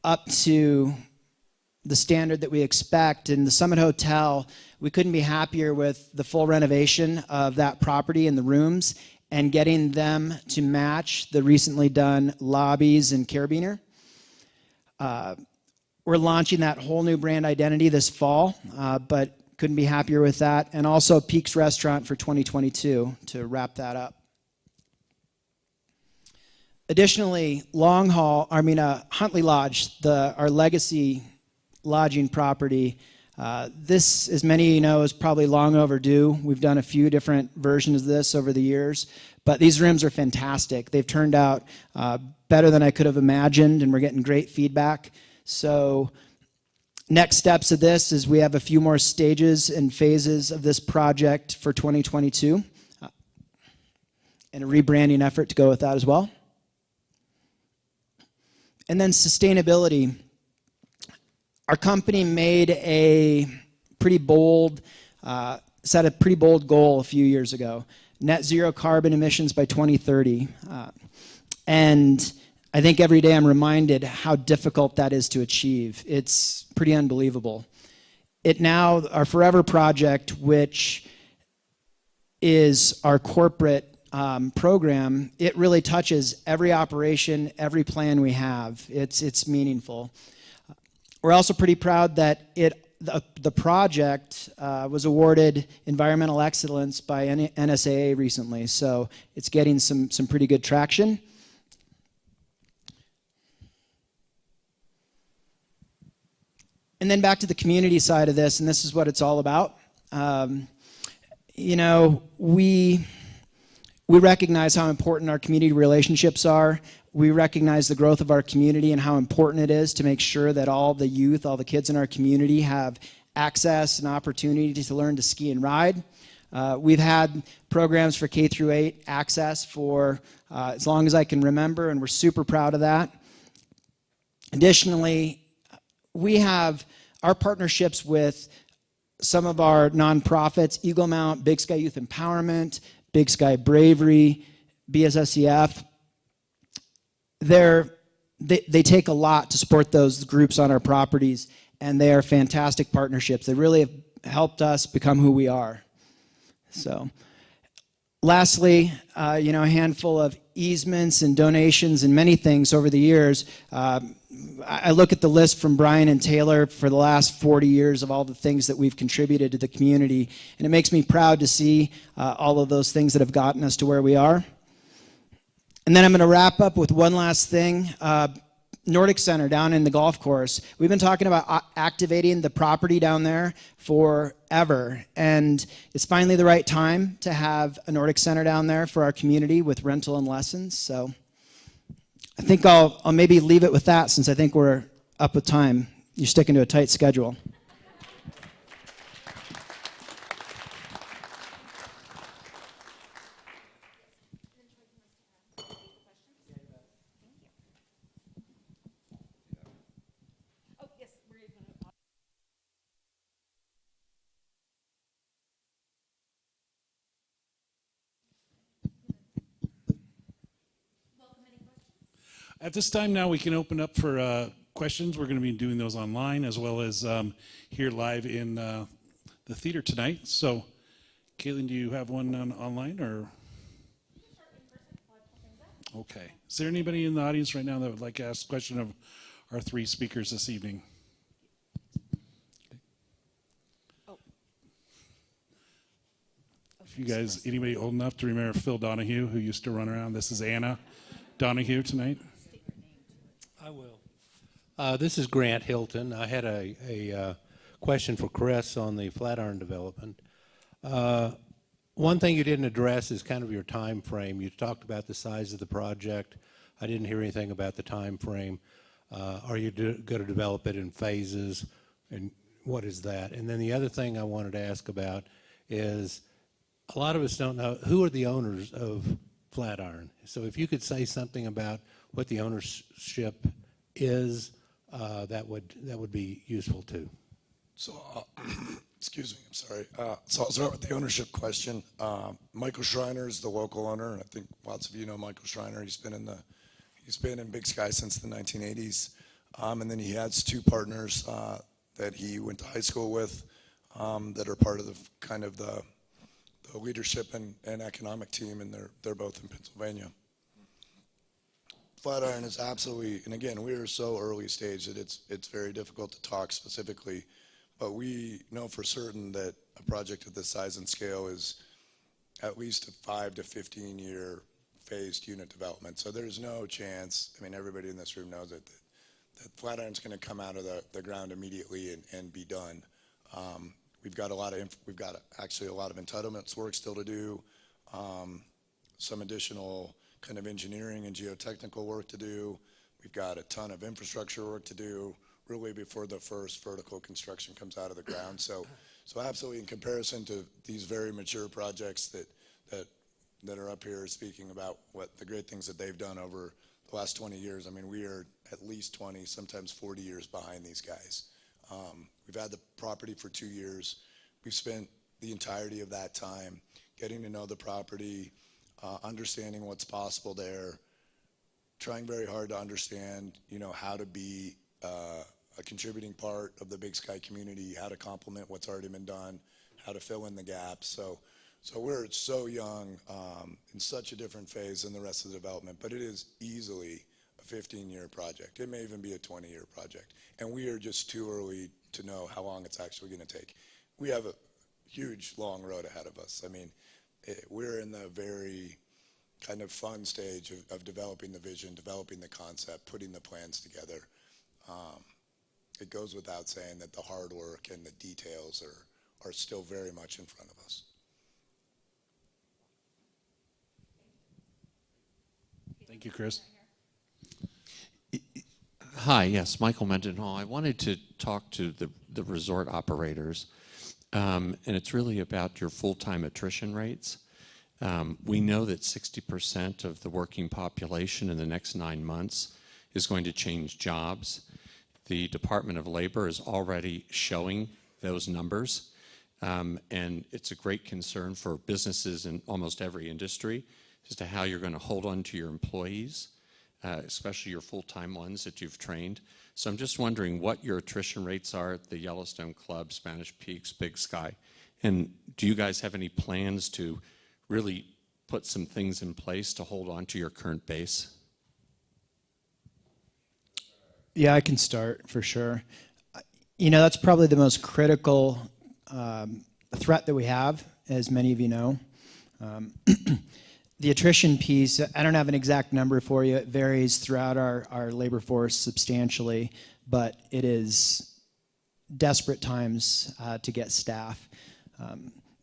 up to the standard that we expect. In the Summit Hotel, we couldn't be happier with the full renovation of that property and the rooms, and getting them to match the recently done lobbies and carabiner. We're launching that whole new brand identity this fall, but couldn't be happier with that. And also Peaks Restaurant for 2022 to wrap that up. Additionally, Huntley Lodge, our legacy lodging property. This, as many of you know, is probably long overdue. We've done a few different versions of this over the years, but these rooms are fantastic. They've turned out better than I could have imagined, and we're getting great feedback. So next steps of this is we have a few more stages and phases of this project for 2022, and a rebranding effort to go with that as well. And then sustainability. Our company made set a pretty bold goal a few years ago, net zero carbon emissions by 2030. And I think every day I'm reminded how difficult that is to achieve. It's pretty unbelievable. Our Forever project, which is our corporate program, it really touches every operation, every plan we have. It's meaningful. We're also pretty proud that the project was awarded Environmental Excellence by NSAA recently, so it's getting some pretty good traction. And then back to the community side of this, and this is what it's all about. we recognize how important our community relationships are. We recognize the growth of our community and how important it is to make sure that all the youth, all the kids in our community have access and opportunity to learn to ski and ride. We've had programs for K through 8 access for as long as I can remember, and we're super proud of that. Additionally, we have our partnerships with some of our nonprofits, Eagle Mount, Big Sky Youth Empowerment, Big Sky Bravery, BSSEF. They take a lot to support those groups on our properties, and they are fantastic partnerships. They really have helped us become who we are. So, lastly, a handful of easements and donations and many things over the years. I look at the list from Brian and Taylor for the last 40 years of all the things that we've contributed to the community, and it makes me proud to see all of those things that have gotten us to where we are. And then I'm going to wrap up with one last thing. Nordic Center down in the golf course. We've been talking about activating the property down there forever, and it's finally the right time to have a Nordic Center down there for our community with rental and lessons. So I think I'll maybe leave it with that, since I think we're up with time. You're sticking to a tight schedule. At this time now, we can open up for questions. We're going to be doing those online as well as here live in the theater tonight. So, Caitlin, do you have one online or? Okay. Is there anybody in the audience right now that would like to ask a question of our three speakers this evening? If you guys, anybody old enough to remember Phil Donahue, who used to run around? This is Anna Donahue tonight. I will. This is Grant Hilton. I had a question for Chris on the Flatiron development. One thing you didn't address is kind of your time frame. You talked about the size of the project. I didn't hear anything about the time frame. Are you going to develop it in phases, and what is that? And then the other thing I wanted to ask about is a lot of us don't know who are the owners of Flatiron. So if you could say something about what the ownership is, that would be useful too. So, excuse me, I'm sorry. So I'll start with the ownership question. Michael Schreiner is the local owner, and I think lots of you know Michael Schreiner. He's been in Big Sky since the 1980s, and then he has two partners that he went to high school with that are part of the leadership and economic team, and they're both in Pennsylvania. Flatiron is absolutely, and again, we are so early stage that it's very difficult to talk specifically, but we know for certain that a project of this size and scale is at least a 5 to 15 year phased unit development. So there's no chance, I mean, everybody in this room knows that Flatiron's going to come out of the ground immediately and be done. We've got actually a lot of entitlements work still to do, some additional kind of engineering and geotechnical work to do. We've got a ton of infrastructure work to do, really before the first vertical construction comes out of the ground. So absolutely, in comparison to these very mature projects that are up here speaking about what the great things that they've done over the last 20 years, I mean, we are at least 20, sometimes 40 years behind these guys. We've had the property for 2 years. We've spent the entirety of that time getting to know the property, understanding what's possible there, trying very hard to understand, how to be a contributing part of the Big Sky community, how to complement what's already been done, how to fill in the gaps. So we're so young, in such a different phase than the rest of the development, but it is easily a 15-year project. It may even be a 20-year project, and we are just too early to know how long it's actually going to take. We have a huge, long road ahead of us. I mean, we're in the very kind of fun stage of developing the vision, developing the concept, putting the plans together. It goes without saying that the hard work and the details are still very much in front of us. Thank you, Chris. Hi, yes, Michael Mendenhall. I wanted to talk to the resort operators, and it's really about your full-time attrition rates. We know that 60% of the working population in the next 9 months is going to change jobs. The Department of Labor is already showing those numbers, and it's a great concern for businesses in almost every industry as to how you're going to hold on to your employees, especially your full-time ones that you've trained. So I'm just wondering what your attrition rates are at the Yellowstone Club, Spanish Peaks, Big Sky, and do you guys have any plans to really put some things in place to hold on to your current base? Yeah, I can start for sure. You know, that's probably the most critical threat that we have, as many of you know. The attrition piece, I don't have an exact number for you. It varies throughout our labor force substantially, but it is desperate times to get staff.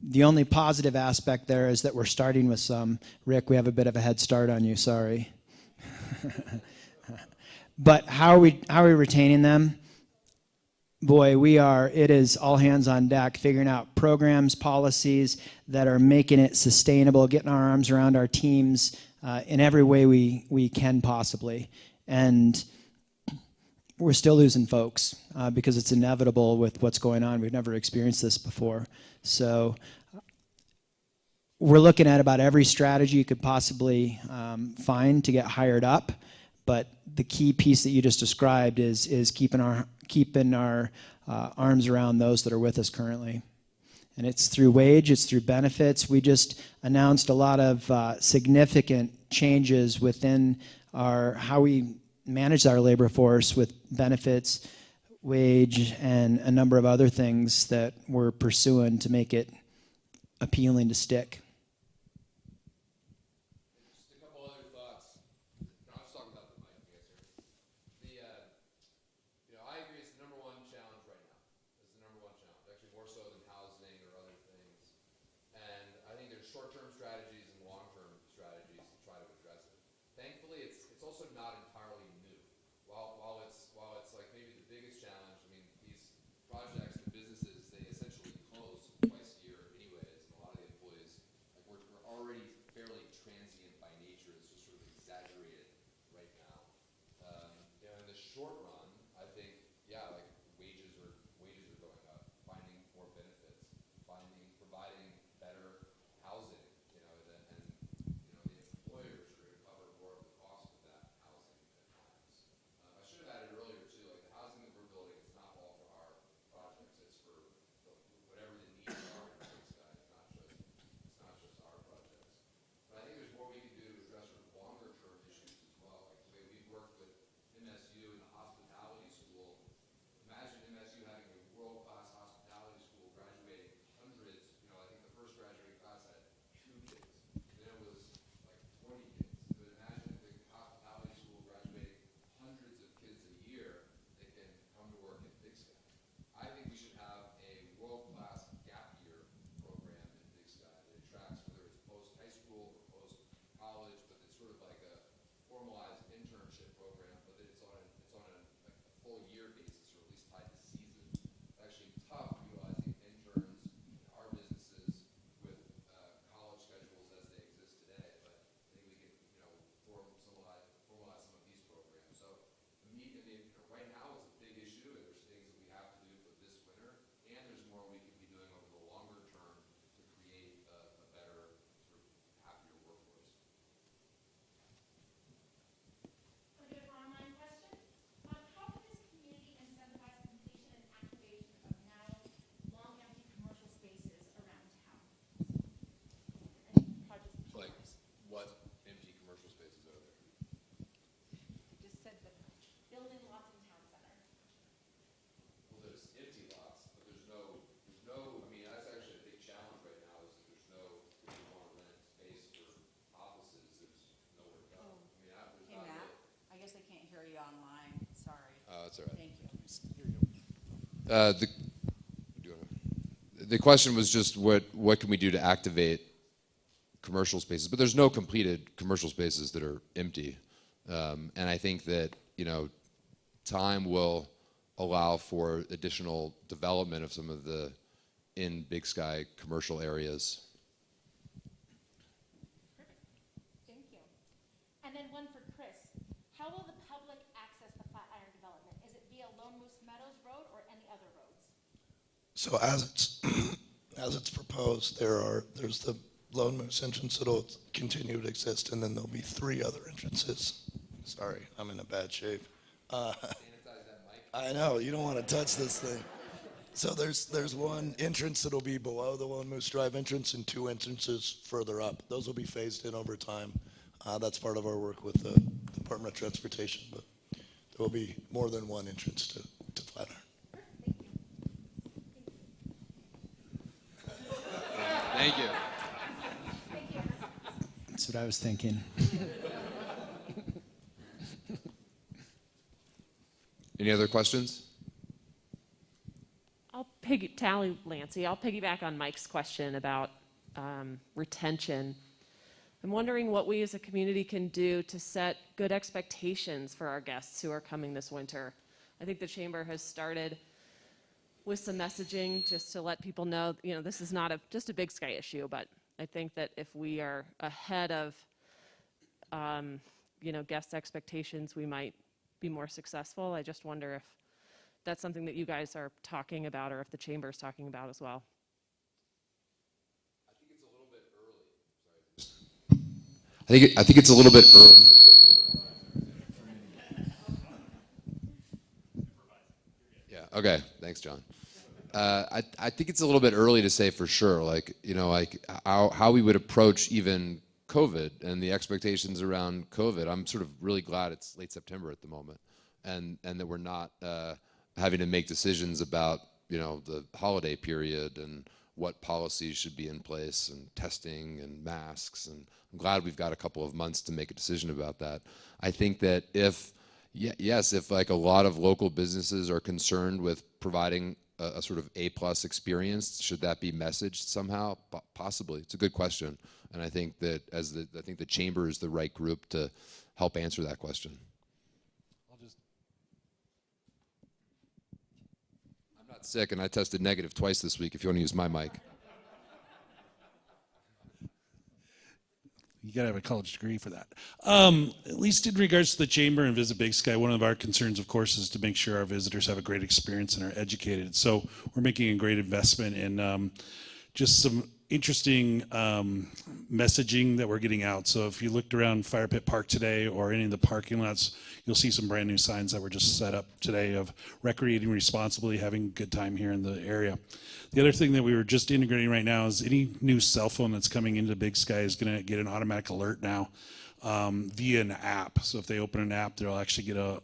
The only positive aspect there is that we're starting with some. Rick, we have a bit of a head start on you, sorry. But how are we retaining them? Boy, it is all hands on deck, figuring out programs, policies that are making it sustainable, getting our arms around our teams in every way we can possibly. And we're still losing folks because it's inevitable with what's going on. We've never experienced this before. So we're looking at about every strategy you could possibly find to get hired up. But the key piece that you just described is keeping our arms around those that are with us currently. And it's through wage, it's through benefits. We just announced a lot of significant changes within how we manage our labor force with benefits, wage, and a number of other things that we're pursuing to make it appealing to stick. Short-term strategies and long-term strategies to try to address it. Thankfully, it's also not entirely new. While it's like maybe the biggest challenge. I mean, these projects, the businesses, they essentially close twice a year anyways, and a lot of the employees, like we're already fairly transient by nature. It's just sort of exaggerated right now. In the short run, I think like wages are going up, finding more benefits, providing better housing, and the employers are going to cover more of the cost of that housing at times. I should have added earlier too, like the housing that we're building is not all for our projects. It's for whatever the needs are in Big Sky. It's not just our projects. But I think there's more we can do to address sort of longer term issues as well. Like the way we've worked with MSU and the hospitality school. Imagine MSU having a world-class hospitality school graduating hundreds. I think the first graduating class had 2 kids. Then it was like 20 kids. But imagine the hospitality school graduating hundreds of kids a year that can come to work in Big Sky. I think we should have a world-class gap year program in Big Sky that attracts, whether it's post-high school or post-college, but it's sort of like a formalized internship program, but it's on a full year basis, or at least tied to seasons. It's actually tough utilizing interns in our businesses with college schedules as they exist today, but I think we can, formalize some of these programs. So, right now it's a big issue, and there's things that we have to do for this winter, and there's more we can be doing over the longer term to create a better, sort of happier workforce. I got an online question. How can this community incentivize completion and activation of now long empty commercial spaces around town? Any projects and Like programs? what empty commercial spaces are there? You just said the building lots in town center. Well, there's empty lots, but there's no, I mean, that's actually a big challenge right now is that there's no, if you want to rent space for offices, there's nowhere to go. I mean, there's Hey, not Matt, really. I guess I can't hear you online, sorry. That's all right. Thank you. The question was just what can we do to activate commercial spaces, but there's no completed commercial spaces that are empty. And I think that, time will allow for additional development of some of the in Big Sky commercial areas. Thank you. And then one for Chris. How will the public access the Flatiron development? Is it via Lone Moose Meadows Road or any other roads? So as it's proposed, there's the Lone Moose entrance that'll continue to exist, and then there'll be 3 other entrances. Sorry, I'm in a bad shape. I know, you don't want to touch this thing. So there's one entrance that'll be below the Lone Moose Drive entrance and 2 entrances further up. Those will be phased in over time. That's part of our work with the Department of Transportation, but there will be more than one entrance to Flatiron. Thank you. That's what I was thinking. Any other questions? I'll piggyback on Mike's question about retention. I'm wondering what we as a community can do to set good expectations for our guests who are coming this winter. I think the Chamber has started with some messaging just to let people know, this is not just a Big Sky issue, but I think that if we are ahead of, guest expectations, we might be more successful. I just wonder if that's something that you guys are talking about or if the Chamber is talking about as well. I think it's a little bit early. I think it's a little bit early. Yeah. Okay. Thanks, John. I think it's a little bit early to say for sure, how we would approach even COVID and the expectations around COVID. I'm sort of really glad it's late September at the moment, and that we're not having to make decisions about the holiday period and what policies should be in place and testing and masks. And I'm glad we've got a couple of months to make a decision about that. I think that if like a lot of local businesses are concerned with providing a sort of A+ experience, should that be messaged somehow? Possibly. It's a good question, and I think that I think the Chamber is the right group to help answer that question. I'm not sick, and I tested negative twice this week. If you want to use my mic. You gotta have a college degree for that. At least in regards to the Chamber and Visit Big Sky, one of our concerns, of course, is to make sure our visitors have a great experience and are educated. So we're making a great investment in just some interesting messaging that we're getting out. So if you looked around Fire Pit Park today or any of the parking lots, you'll see some brand new signs that were just set up today of recreating responsibly, having a good time here in the area. The other thing that we were just integrating right now is any new cell phone that's coming into Big Sky is going to get an automatic alert now via an app. So if they open an app, they'll actually get a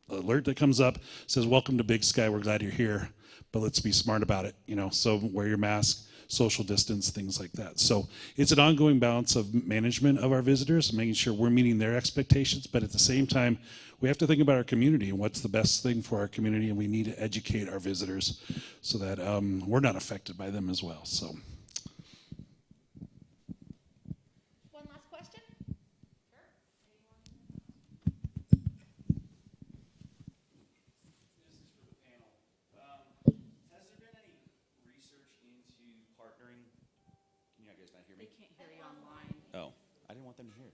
alert that comes up, says, "Welcome to Big Sky, we're glad you're here, but let's be smart about it." So wear your mask, social distance, things like that. So it's an ongoing balance of management of our visitors, making sure we're meeting their expectations, but at the same time, we have to think about our community and what's the best thing for our community, and we need to educate our visitors so that we're not affected by them as well. So. One last question? Sure. This is for the panel. Has there been any research into partnering? Can you guys not hear me? They can't hear you online. Oh, I didn't want them to hear.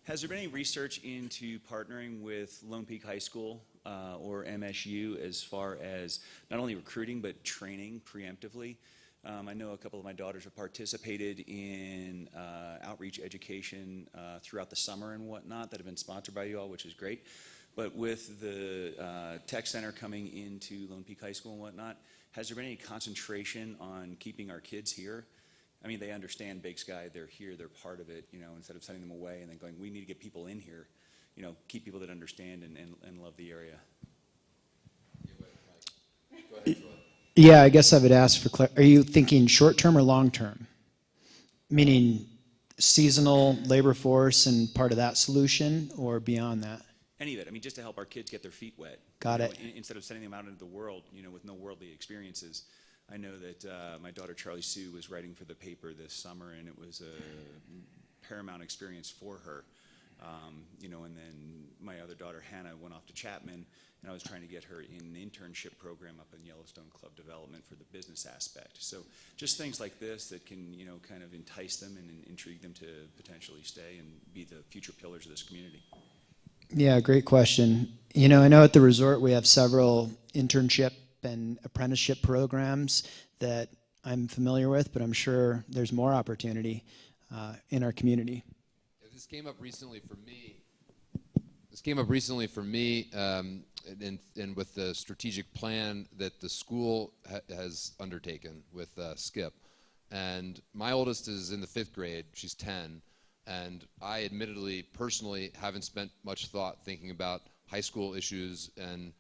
Has there been any research into partnering with Lone Peak High School or MSU as far as not only recruiting but training preemptively? I know a couple of my daughters have participated in outreach education throughout the summer and whatnot that have been sponsored by you all, which is great. But with the tech center coming into Lone Peak High School and whatnot, has there been any concentration on keeping our kids here? I mean, they understand Big Sky, they're here, they're part of it, instead of sending them away and then going, we need to get people in here, keep people that understand and love the area. Go ahead, Troy. Yeah, I guess I would ask for are you thinking short-term or long-term? Meaning seasonal labor force and part of that solution, or beyond that? Any of it. I mean, just to help our kids get their feet wet. Got it. Instead of sending them out into the world, with no worldly experiences. I know that my daughter Charlie Sue was writing for the paper this summer, and it was a paramount experience for her. And then my other daughter, Hannah, went off to Chapman, and I was trying to get her in an internship program up in Yellowstone Club Development for the business aspect. So just things like this that can, kind of entice them and intrigue them to potentially stay and be the future pillars of this community. Yeah, great question. I know at the resort we have several internship and apprenticeship programs that I'm familiar with, but I'm sure there's more opportunity in our community. This came up recently for me. And with the strategic plan that the school has undertaken with Skip. And my oldest is in the 5th grade. She's 10. And I admittedly, personally, haven't spent much thought thinking about high school issues and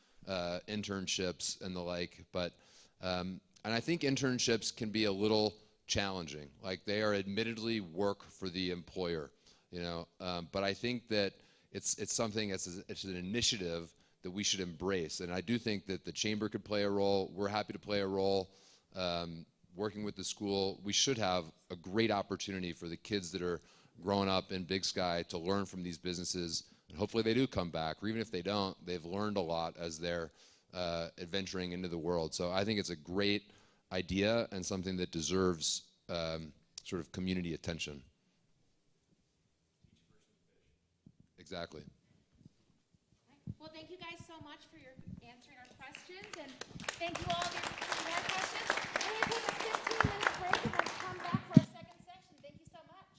internships and the like. But and I think internships can be a little challenging. Like, they are admittedly work for the employer, but I think that it's something, it's an initiative that we should embrace. And I do think that the chamber could play a role. We're happy to play a role working with the school. We should have a great opportunity for the kids that are growing up in Big Sky to learn from these businesses. And hopefully they do come back, or even if they don't, they've learned a lot as they're adventuring into the world. So I think it's a great idea and something that deserves sort of community attention. Exactly. Well, thank you guys so much for your answering our questions, and thank you all for your questions. We're going to take a 15-minute break and then come back for our second session. Thank you so much.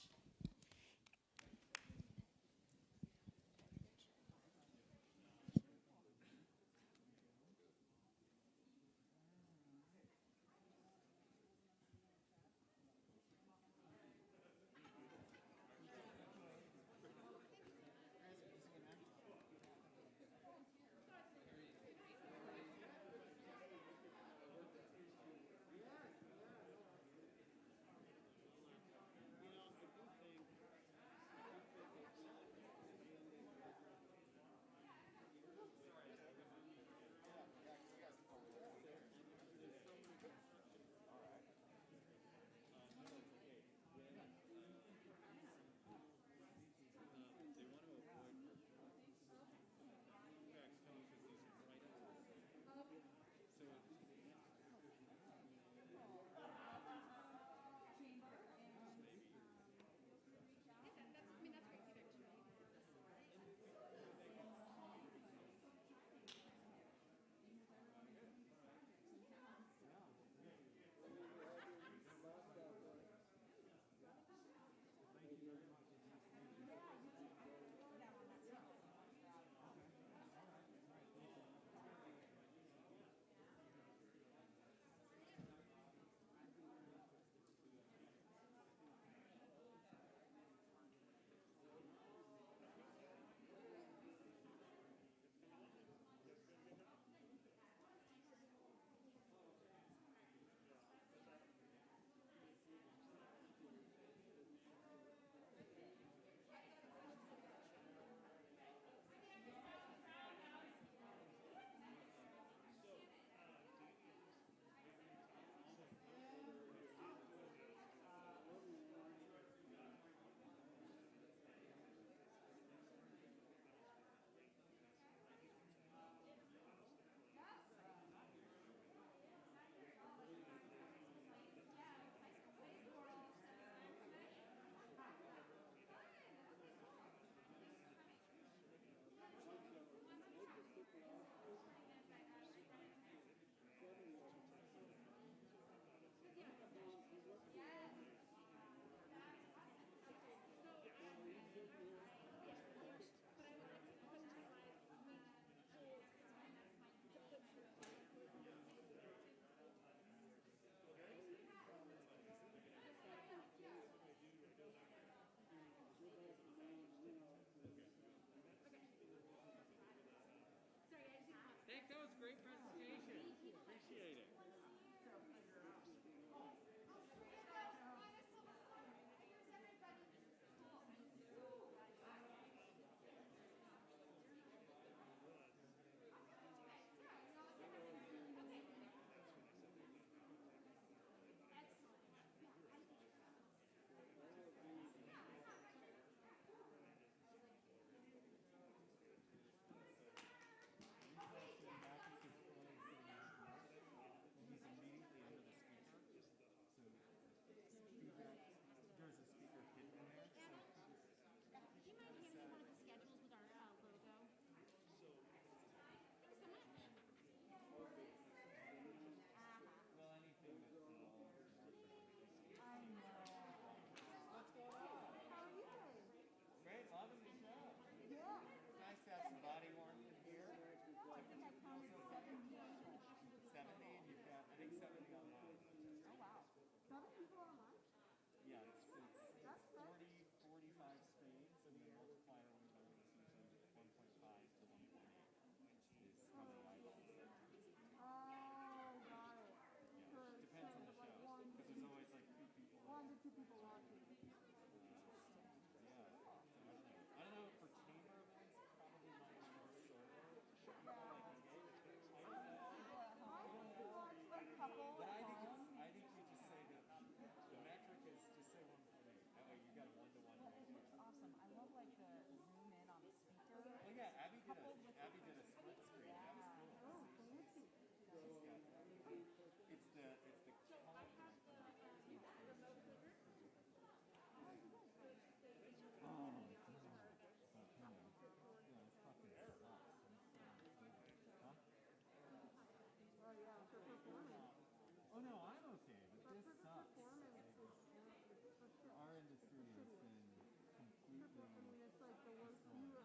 it's like the worst.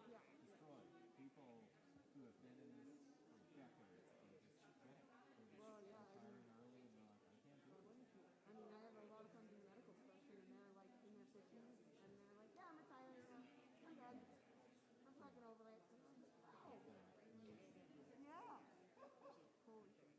Yeah. destroyed. People who have been in this for decades, they just quit. They're just retiring early and they're like, I can't do it. I mean, I have a lot of friends in the medical profession, and they're like in their 50s, and they're like, yeah, I'm retiring. I'm done. I'm fucking over it. And I'm like, wow. Yeah. Holy shit.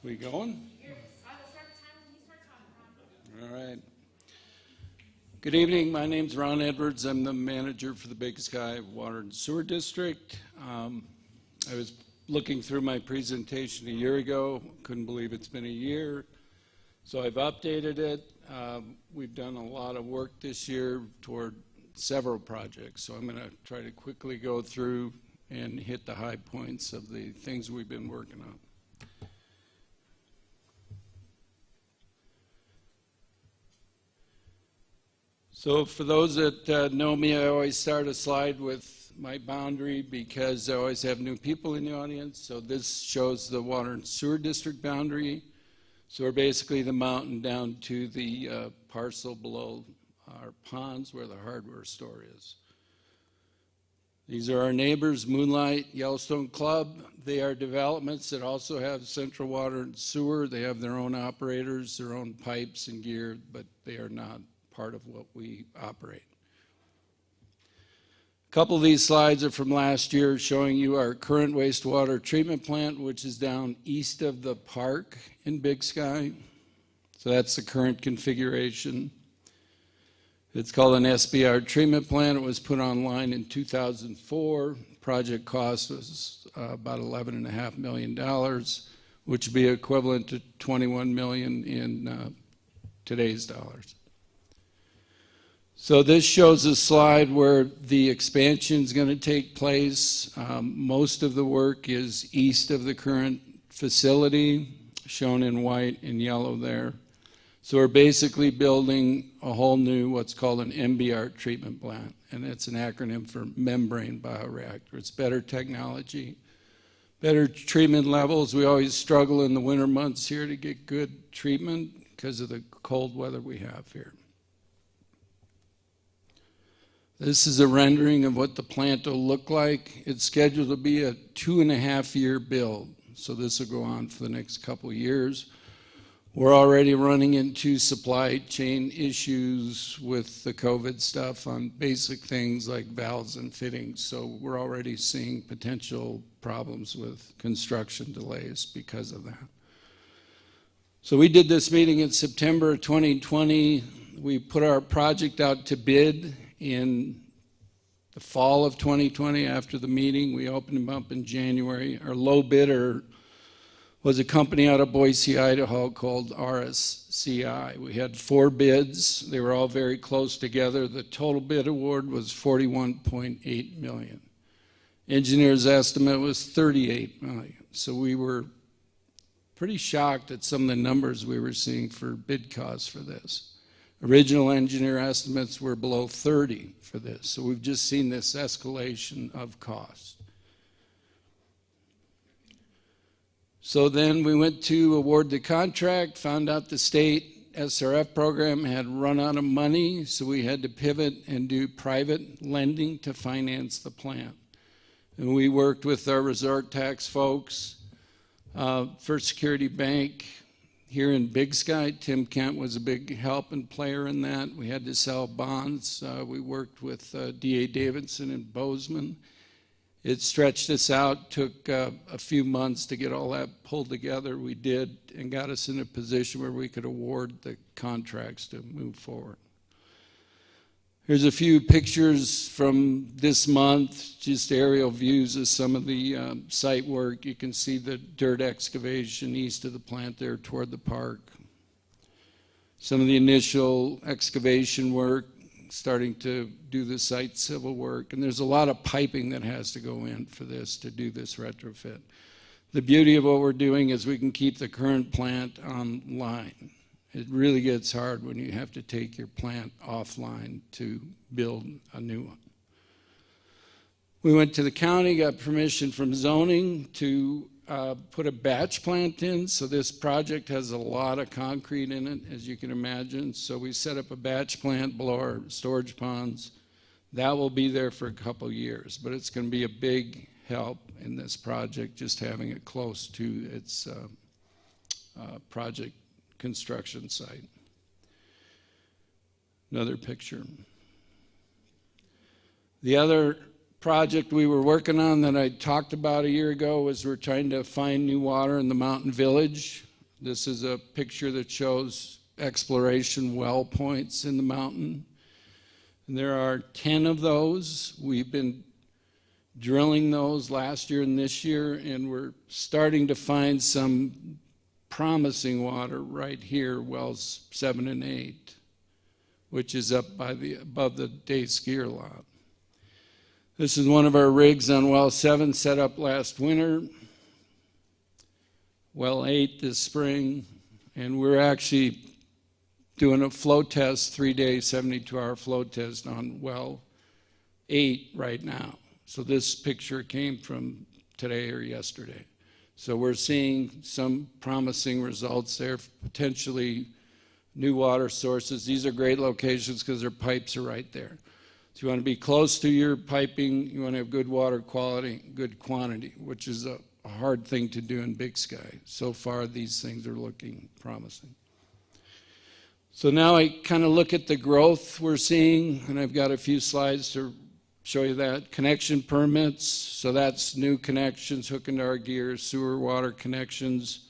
We going? All right. Good evening. My name's Ron Edwards. I'm the manager for the Big Sky Water and Sewer District. I was looking through my presentation a year ago. Couldn't believe it's been a year. So I've updated it. We've done a lot of work this year toward several projects. So I'm going to try to quickly go through and hit the high points of the things we've been working on. So for those that know me, I always start a slide with my boundary because I always have new people in the audience. So this shows the water and sewer district boundary. So we're basically the mountain down to the parcel below our ponds where the hardware store is. These are our neighbors, Moonlight, Yellowstone Club. They are developments that also have central water and sewer. They have their own operators, their own pipes and gear, but they are not part of what we operate. A couple of these slides are from last year showing you our current wastewater treatment plant, which is down east of the park in Big Sky. So that's the current configuration. It's called an SBR treatment plant. It was put online in 2004. Project cost was about $11.5 million, which would be equivalent to $21 million in today's dollars. So this shows a slide where the expansion is going to take place. Most of the work is east of the current facility, shown in white and yellow there. So we're basically building a whole new, what's called an MBR treatment plant, and it's an acronym for membrane bioreactor. It's better technology, better treatment levels. We always struggle in the winter months here to get good treatment because of the cold weather we have here. This is a rendering of what the plant will look like. It's scheduled to be a 2.5-year build, so this will go on for the next couple of years. We're already running into supply chain issues with the COVID stuff on basic things like valves and fittings, so we're already seeing potential problems with construction delays because of that. So we did this meeting in September of 2020. We put our project out to bid in the fall of 2020 after the meeting. We opened them up in January. Our low bidder was a company out of Boise, Idaho called RSCI. We had 4 bids. They were all very close together. The total bid award was $41.8 million. Engineer's estimate was $38 million. So we were pretty shocked at some of the numbers we were seeing for bid costs for this. Original engineer estimates were below 30 for this, so we've just seen this escalation of cost. So then we went to award the contract, found out the state SRF program had run out of money, so we had to pivot and do private lending to finance the plant. And we worked with our resort tax folks, First Security Bank, here in Big Sky. Tim Kent was a big help and player in that. We had to sell bonds. We worked with D.A. Davidson and Bozeman. It stretched us out, took a few months to get all that pulled together. We did, and got us in a position where we could award the contracts to move forward. Here's a few pictures from this month, just aerial views of some of the site work. You can see the dirt excavation east of the plant there toward the park. Some of the initial excavation work, starting to do the site civil work. And there's a lot of piping that has to go in for this to do this retrofit. The beauty of what we're doing is we can keep the current plant online. It really gets hard when you have to take your plant offline to build a new one. We went to the county, got permission from zoning to put a batch plant in. So this project has a lot of concrete in it, as you can imagine. So we set up a batch plant below our storage ponds. That will be there for a couple years, but it's going to be a big help in this project, just having it close to its project construction site. Another picture. The other project we were working on that I talked about a year ago was we're trying to find new water in the mountain village. This is a picture that shows exploration well points in the mountain. And there are 10 of those. We've been drilling those last year and this year, and we're starting to find some promising water right here, wells 7 and 8, which is up by above the day skier lot. This is one of our rigs on well 7 set up last winter, well 8 this spring, and we're actually doing a flow test, 3-day, 72-hour flow test on well 8 right now. So this picture came from today or yesterday. So we're seeing some promising results there, potentially new water sources. These are great locations because their pipes are right there. So you want to be close to your piping, you want to have good water quality, good quantity, which is a hard thing to do in Big Sky. So far, these things are looking promising. So now I kind of look at the growth we're seeing, and I've got a few slides to show you that. Connection permits, so that's new connections hooking to our gear, sewer water connections.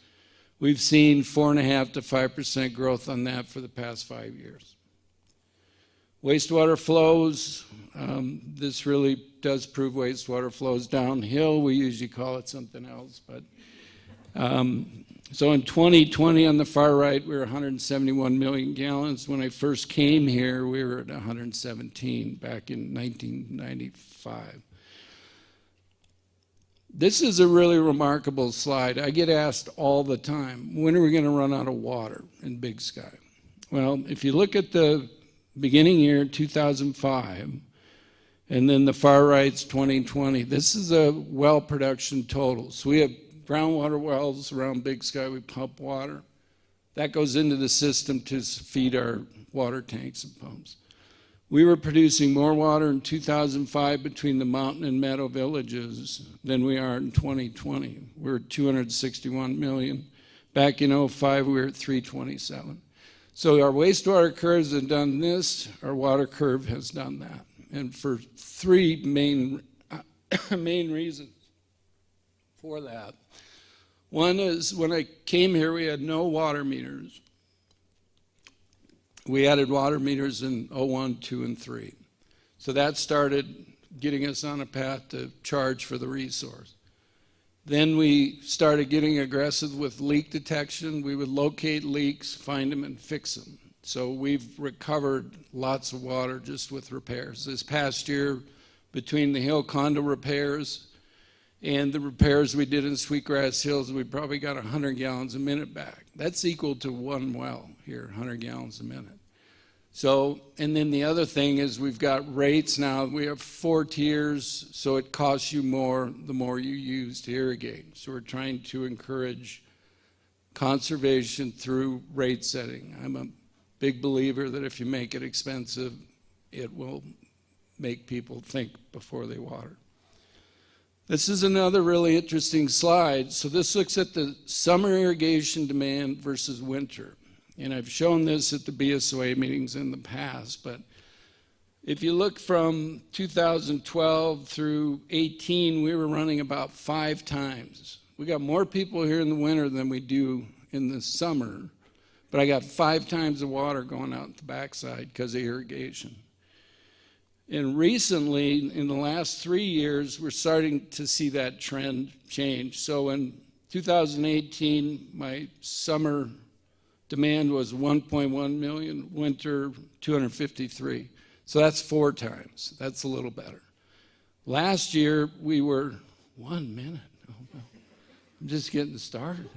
We've seen 4.5% to 5% growth on that for the past 5 years. Wastewater flows, this really does prove wastewater flows downhill. We usually call it something else, but so in 2020 on the far right, we were 171 million gallons. When I first came here, we were at 117 back in 1995. This is a really remarkable slide. I get asked all the time, when are we going to run out of water in Big Sky? Well, if you look at the beginning year, 2005, and then the far right's 2020, this is a well production total. So we have groundwater wells around Big Sky, we pump water. That goes into the system to feed our water tanks and pumps. We were producing more water in 2005 between the mountain and meadow villages than we are in 2020. We're at 261 million. Back in 2005, we were at 327. So our wastewater curves have done this, our water curve has done that. And for 3 main reasons for that. One is when I came here, we had no water meters. We added water meters in 01, 2, and 3. So that started getting us on a path to charge for the resource. Then we started getting aggressive with leak detection. We would locate leaks, find them, and fix them. So we've recovered lots of water just with repairs. This past year, between the Hill condo repairs and the repairs we did in Sweetgrass Hills, we probably got 100 gallons a minute back. That's equal to 1 well here, 100 gallons a minute. So, and then the other thing is we've got rates now. We have 4 tiers, so it costs you more the more you use to irrigate. So we're trying to encourage conservation through rate setting. I'm a big believer that if you make it expensive, it will make people think before they water. This is another really interesting slide. So this looks at the summer irrigation demand versus winter. And I've shown this at the BSOA meetings in the past, but if you look from 2012 through 18, we were running about 5 times. We got more people here in the winter than we do in the summer, but I got 5 times the water going out the backside because of irrigation. And recently, in the last 3 years, we're starting to see that trend change. So in 2018, my summer demand was 1.1 million, winter 253. So that's 4 times. That's a little better. Last year, we were 1 minute. Oh, no. I'm just getting started.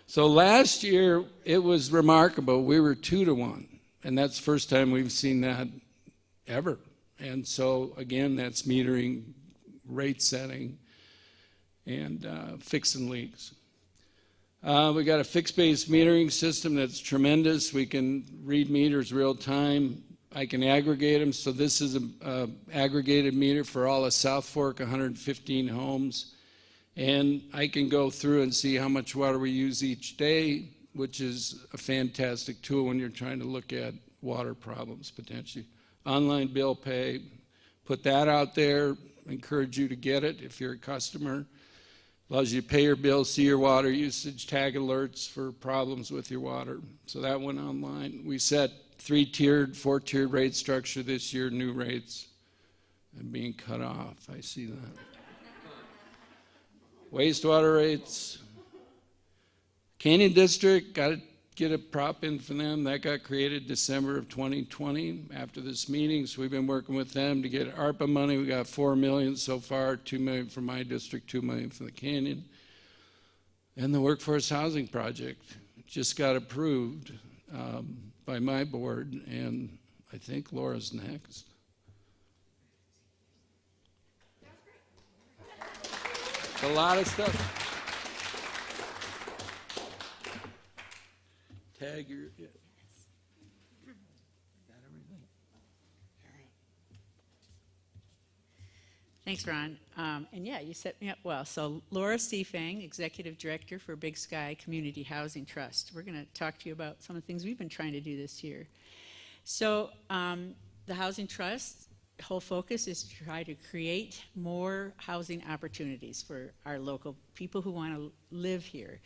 So last year, it was remarkable. We were 2 to 1. And that's the first time we've seen that ever. And so, again, that's metering, rate setting, and fixing leaks. We got a fixed-base metering system that's tremendous. We can read meters real time. I can aggregate them. So this is an aggregated meter for all of South Fork, 115 homes. And I can go through and see how much water we use each day, which is a fantastic tool when you're trying to look at water problems potentially. Online bill pay, put that out there, encourage you to get it if you're a customer. Allows you to pay your bill, see your water usage, tag alerts for problems with your water. So that went online. We set 3-tiered, 4-tiered rate structure this year, new rates, and being cut off. I see that. Wastewater rates. Canyon District, got to get a prop in for them. That got created December of 2020 after this meeting. So we've been working with them to get ARPA money. We got $4 million so far, $2 million for my district, $2 million for the Canyon. And the workforce housing project just got approved by my board, and I think Laura's next. A lot of stuff. Tag your. Yeah. Thanks, Ron. And yeah, you set me up well. So Laura Seafang, Executive Director for Big Sky Community Housing Trust. We're going to talk to you about some of the things we've been trying to do this year. So the Housing Trust, whole focus is to try to create more housing opportunities for our local people who want to live here.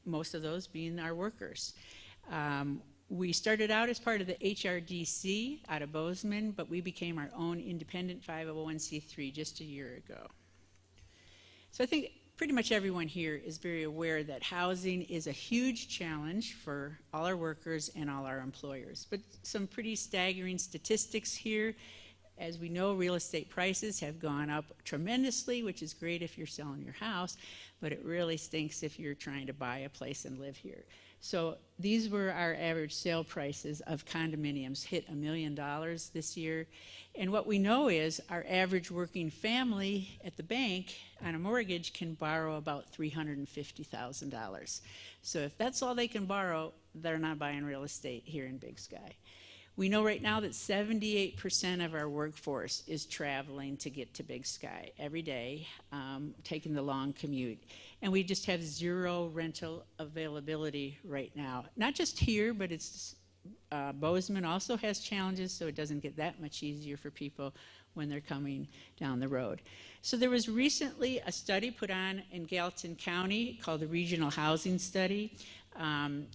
Most of those being our workers. We started out as part of the HRDC out of Bozeman, but we became our own independent 501c3 just a year ago. So I think pretty much everyone here is very aware that housing is a huge challenge for all our workers and all our employers. But some pretty staggering statistics here. As we know, real estate prices have gone up tremendously, which is great if you're selling your house, but it really stinks if you're trying to buy a place and live here. So these were our average sale prices of condominiums, hit $1 million this year. And what we know is our average working family at the bank on a mortgage can borrow about $350,000. So if that's all they can borrow, they're not buying real estate here in Big Sky. We know right now that 78% of our workforce is traveling to get to Big Sky every day, taking the long commute. And we just have zero rental availability right now. Not just here, but it's Bozeman also has challenges, so it doesn't get that much easier for people when they're coming down the road. So there was recently a study put on in Gallatin County called the Regional Housing Study.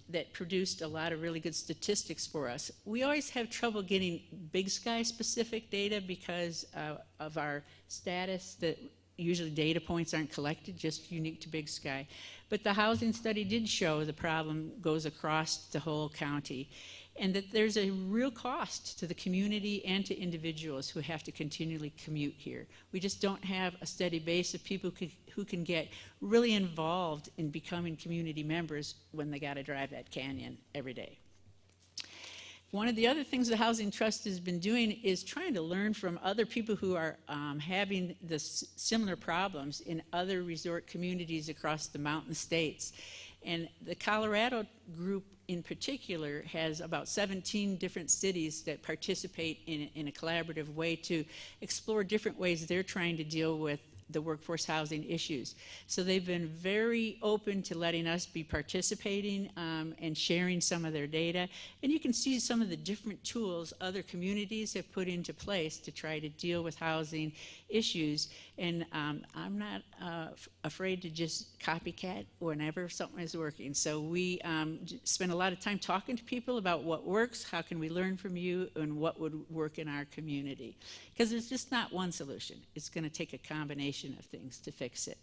That produced a lot of really good statistics for us. We always have trouble getting Big Sky specific data because of our status that usually data points aren't collected, just unique to Big Sky. But the housing study did show the problem goes across the whole county and that there's a real cost to the community and to individuals who have to continually commute here. We just don't have a steady base of people who can get really involved in becoming community members when they got to drive that canyon every day. One of the other things the Housing Trust has been doing is trying to learn from other people who are having the similar problems in other resort communities across the mountain states. And the Colorado group in particular has about 17 different cities that participate in a collaborative way to explore different ways they're trying to deal with the workforce housing issues. So they've been very open to letting us be participating and sharing some of their data. And you can see some of the different tools other communities have put into place to try to deal with housing issues. And I'm not afraid to just copycat whenever something is working. So we spend a lot of time talking to people about what works, how can we learn from you, and what would work in our community. Because there's just not one solution. It's going to take a combination of things to fix it.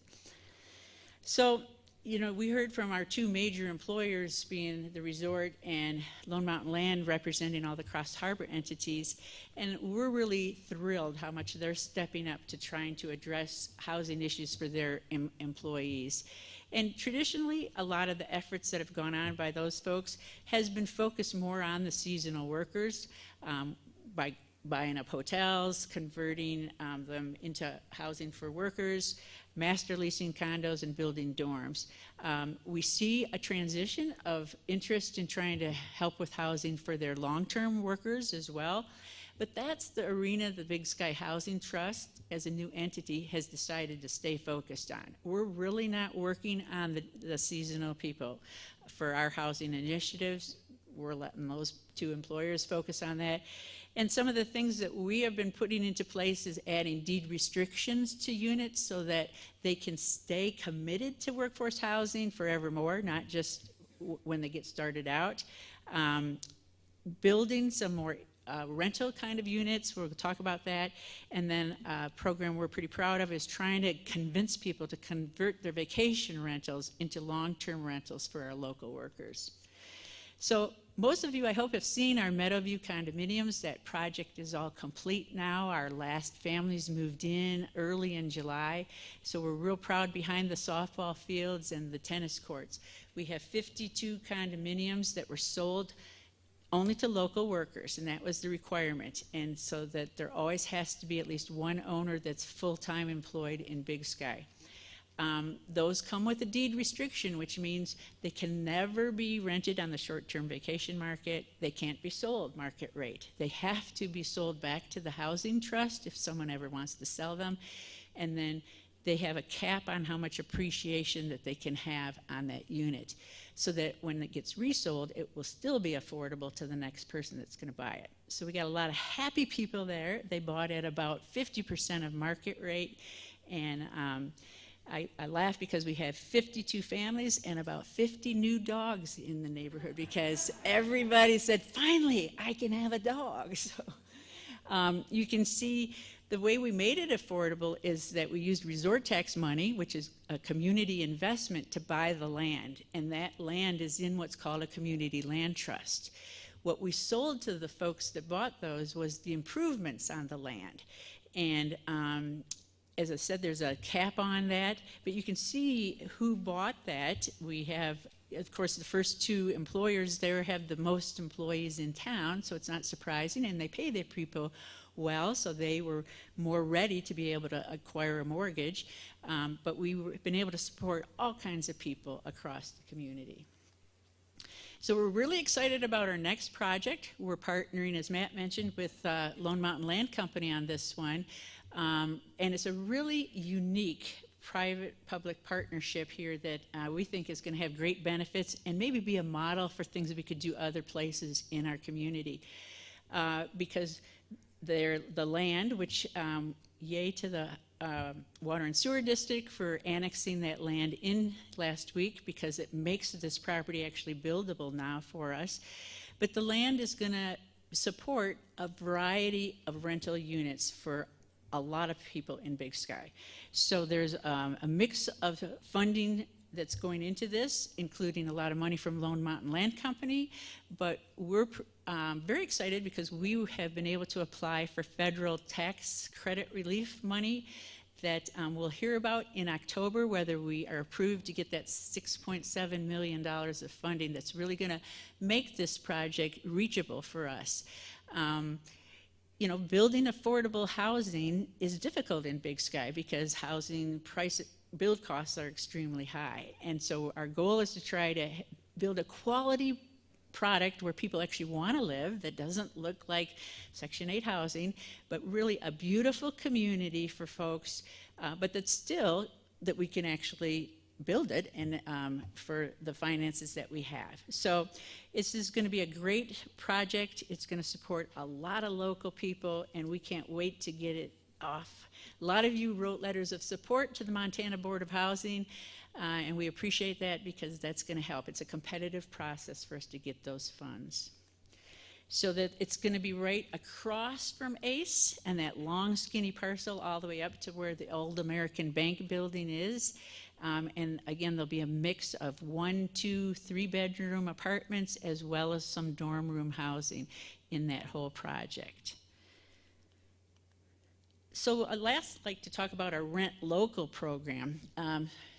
So, you know, we heard from our two major employers being the resort and Lone Mountain Land representing all the Cross Harbor entities, and we're really thrilled how much they're stepping up to trying to address housing issues for their employees. And traditionally, a lot of the efforts that have gone on by those folks has been focused more on the seasonal workers by buying up hotels, converting them into housing for workers, master leasing condos, and building dorms. We see a transition of interest in trying to help with housing for their long-term workers as well. But that's the arena the Big Sky Housing Trust, as a new entity, has decided to stay focused on. We're really not working on the seasonal people. For our housing initiatives, we're letting those two employers focus on that. And some of the things that we have been putting into place is adding deed restrictions to units so that they can stay committed to workforce housing forevermore, not just when they get started out. Building some more rental kind of units, we'll talk about that. And then a program we're pretty proud of is trying to convince people to convert their vacation rentals into long-term rentals for our local workers. So most of you, I hope, have seen our Meadowview condominiums. That project is all complete now. Our last families moved in early in July. So we're real proud behind the softball fields and the tennis courts. We have 52 condominiums that were sold only to local workers, and that was the requirement. And so that there always has to be at least one owner that's full-time employed in Big Sky. Those come with a deed restriction, which means they can never be rented on the short-term vacation market. They can't be sold market rate. They have to be sold back to the housing trust if someone ever wants to sell them. And then they have a cap on how much appreciation that they can have on that unit, so that when it gets resold, it will still be affordable to the next person that's going to buy it. So we got a lot of happy people there. They bought at about 50% of market rate, and I laugh because we have 52 families and about 50 new dogs in the neighborhood because everybody said, finally, I can have a dog. So you can see the way we made it affordable is that we used resort tax money, which is a community investment, to buy the land. And that land is in what's called a community land trust. What we sold to the folks that bought those was the improvements on the land. And as I said, there's a cap on that, but you can see who bought that. We have, of course, the first two employers there have the most employees in town, so it's not surprising, and they pay their people well, so they were more ready to be able to acquire a mortgage. But we've been able to support all kinds of people across the community. So we're really excited about our next project. We're partnering, as Matt mentioned, with Lone Mountain Land Company on this one. And it's a really unique private-public partnership here that we think is going to have great benefits and maybe be a model for things that we could do other places in our community. Because the land, which yay to the Water and Sewer District for annexing that land in last week, because it makes this property actually buildable now for us. But the land is going to support a variety of rental units for a lot of people in Big Sky. So there's a mix of funding that's going into this, including a lot of money from Lone Mountain Land Company, but we're very excited because we have been able to apply for federal tax credit relief money that we'll hear about in October, whether we are approved to get that $6.7 million of funding that's really going to make this project reachable for us. You know, building affordable housing is difficult in Big Sky because housing build costs are extremely high. And so our goal is to try to build a quality product where people actually want to live that doesn't look like Section 8 housing, but really a beautiful community for folks, but that's still that we can actually build it and for the finances that we have. So this is going to be a great project. It's going to support a lot of local people, and we can't wait to get it off. A lot of you wrote letters of support to the Montana Board of Housing, and we appreciate that because that's going to help. It's a competitive process for us to get those funds. So that it's going to be right across from ACE and that long skinny parcel all the way up to where the old American Bank building is. And again, there'll be a mix of 1, 2, 3-bedroom apartments as well as some dorm room housing in that whole project. So I'd last like to talk about our Rent Local program.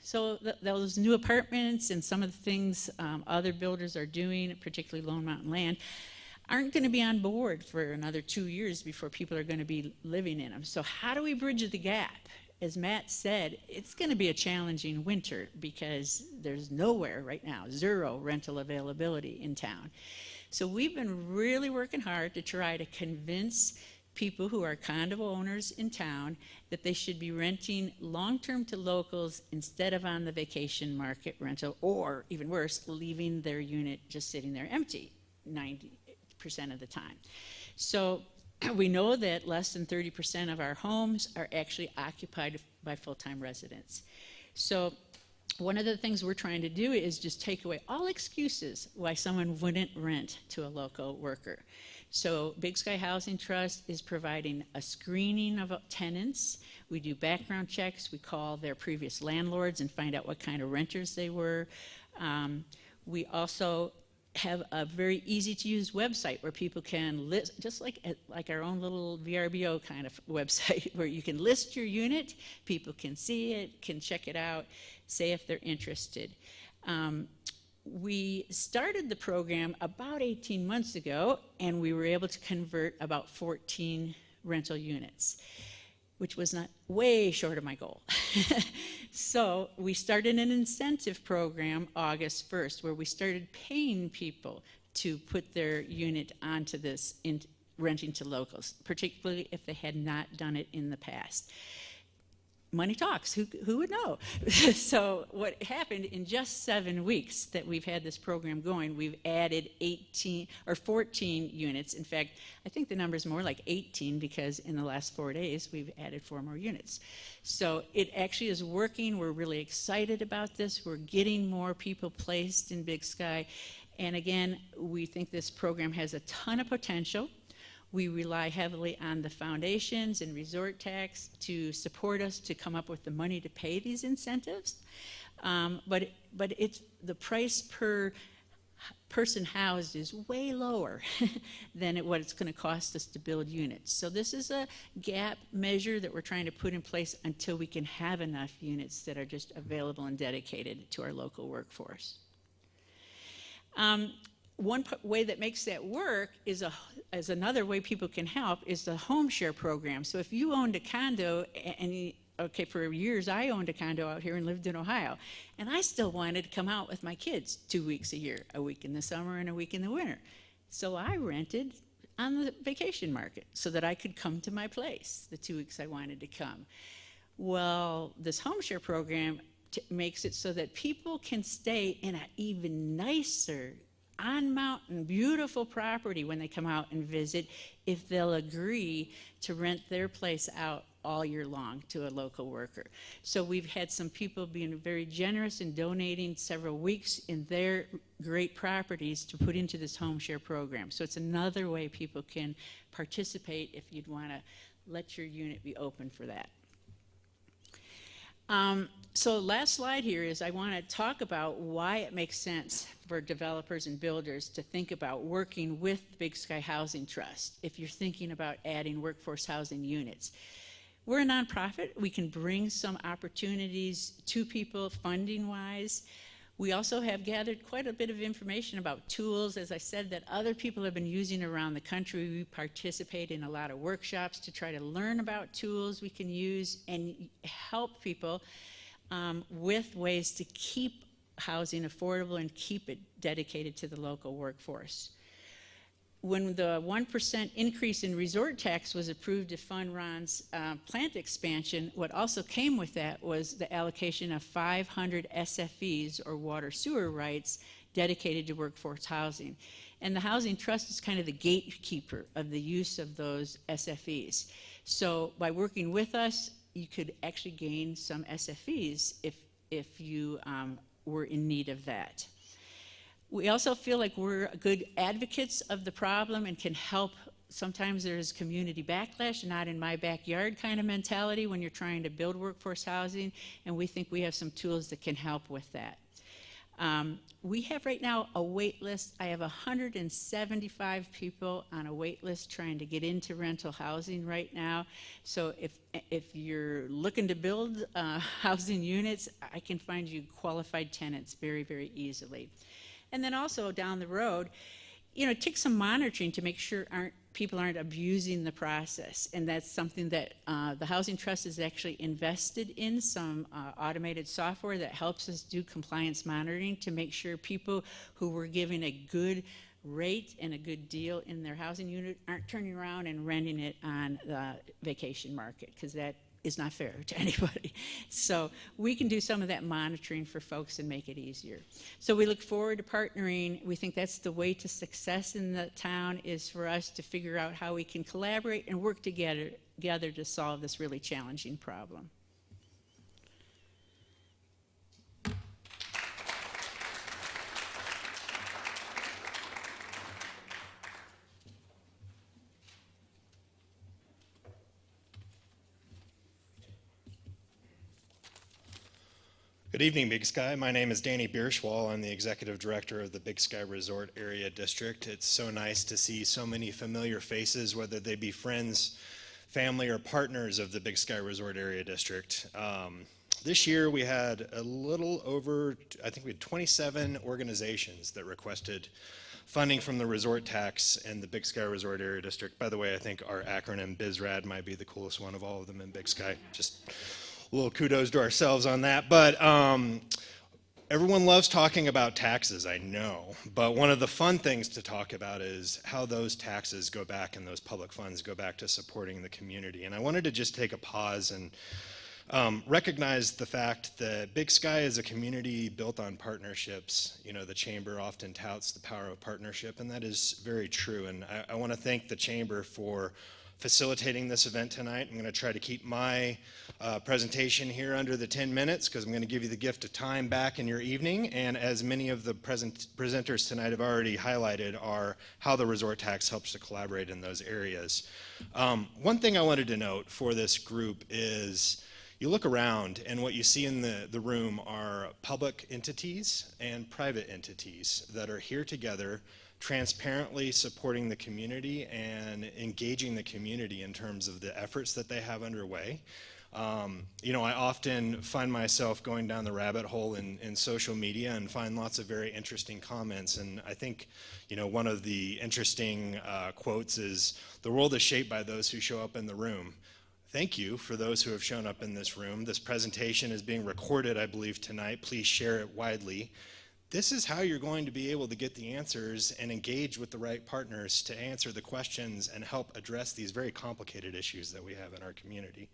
So those new apartments and some of the things other builders are doing, particularly Lone Mountain Land, aren't going to be on board for another 2 years before people are going to be living in them. So how do we bridge the gap? As Matt said, it's going to be a challenging winter because there's nowhere right now, zero rental availability in town. So we've been really working hard to try to convince people who are condo owners in town that they should be renting long-term to locals instead of on the vacation market rental, or even worse, leaving their unit just sitting there empty 90% of the time. So We know that less than 30% of our homes are actually occupied by full-time residents. So one of the things we're trying to do is just take away all excuses why someone wouldn't rent to a local worker. So Big Sky Housing Trust is providing a screening of tenants. We do background checks. We call their previous landlords and find out what kind of renters they were. We also have a very easy to use website where people can list, just like our own little VRBO kind of website, where you can list your unit, people can see it, can check it out, say if they're interested. We started the program about 18 months ago, and we were able to convert about 14 rental units, which was not way short of my goal. So we started an incentive program August 1st, where we started paying people to put their unit onto this in renting to locals, particularly if they had not done it in the past. Money talks, who would know? So what happened in just 7 weeks that we've had this program going, we've added 14 units. In fact, I think the number is more like 18 because in the last 4 days, we've added 4 more units. So it actually is working. We're really excited about this. We're getting more people placed in Big Sky. And again, we think this program has a ton of potential. We rely heavily on the foundations and resort tax to support us to come up with the money to pay these incentives. But it's the price per person housed is way lower than what it's going to cost us to build units. So this is a gap measure that we're trying to put in place until we can have enough units that are just available and dedicated to our local workforce. One way that makes that work is another way people can help is the home share program. So if you owned a condo, and okay, for years I owned a condo out here and lived in Ohio, and I still wanted to come out with my kids 2 weeks a year, a week in the summer and a week in the winter. So I rented on the vacation market so that I could come to my place the 2 weeks I wanted to come. Well, this home share program makes it so that people can stay in an even nicer on mountain, beautiful property when they come out and visit if they'll agree to rent their place out all year long to a local worker. So we've had some people being very generous in donating several weeks in their great properties to put into this home share program. So it's another way people can participate if you'd want to let your unit be open for that. So last slide here is I want to talk about why it makes sense for developers and builders to think about working with Big Sky Housing Trust if you're thinking about adding workforce housing units. We're a nonprofit. We can bring some opportunities to people funding-wise. We also have gathered quite a bit of information about tools, as I said, that other people have been using around the country. We participate in a lot of workshops to try to learn about tools we can use and help people with ways to keep housing affordable and keep it dedicated to the local workforce. When the 1% increase in resort tax was approved to fund Ron's plant expansion, what also came with that was the allocation of 500 SFEs, or water sewer rights, dedicated to workforce housing. And the Housing Trust is kind of the gatekeeper of the use of those SFEs. So by working with us, you could actually gain some SFEs if you were in need of that. We also feel like we're good advocates of the problem and can help. Sometimes there's community backlash, not in my backyard kind of mentality when you're trying to build workforce housing, and we think we have some tools that can help with that. We have right now a wait list. I have 175 people on a wait list trying to get into rental housing right now. So if you're looking to build housing units, I can find you qualified tenants very, very easily. And then also down the road, take some monitoring to make sure people aren't abusing the process. And that's something that the Housing Trust has actually invested in, some automated software that helps us do compliance monitoring to make sure people who were given a good rate and a good deal in their housing unit aren't turning around and renting it on the vacation market, because that is not fair to anybody. So we can do some of that monitoring for folks and make it easier. So we look forward to partnering. We think that's the way to success in the town, is for us to figure out how we can collaborate and work together to solve this really challenging problem. Good evening, Big Sky. My name is Danny Bierschwal. I'm the Executive Director of the Big Sky Resort Area District. It's so nice to see so many familiar faces, whether they be friends, family, or partners of the Big Sky Resort Area District. This year we had a little over, I think we had 27 organizations that requested funding from the resort tax in the Big Sky Resort Area District. By the way, I think our acronym BizRad might be the coolest one of all of them in Big Sky. Just a little kudos to ourselves on that. But everyone loves talking about taxes, I know. But one of the fun things to talk about is how those taxes go back and those public funds go back to supporting the community. And I wanted to just take a pause and recognize the fact that Big Sky is a community built on partnerships. You know, the Chamber often touts the power of partnership, and that is very true. And I want to thank the Chamber for facilitating this event tonight. I'm going to try to keep my presentation here under the 10 minutes because I'm going to give you the gift of time back in your evening. And as many of the presenters tonight have already highlighted, are how the resort tax helps to collaborate in those areas. One thing I wanted to note for this group is you look around and what you see in the room are public entities and private entities that are here together, transparently supporting the community and engaging the community in terms of the efforts that they have underway. You know, I often find myself going down the rabbit hole in social media and find lots of very interesting comments. And I think, you know, one of the interesting quotes is, "The world is shaped by those who show up in the room." Thank you for those who have shown up in this room. This presentation is being recorded, I believe, tonight. Please share it widely. This is how you're going to be able to get the answers and engage with the right partners to answer the questions and help address these very complicated issues that we have in our community.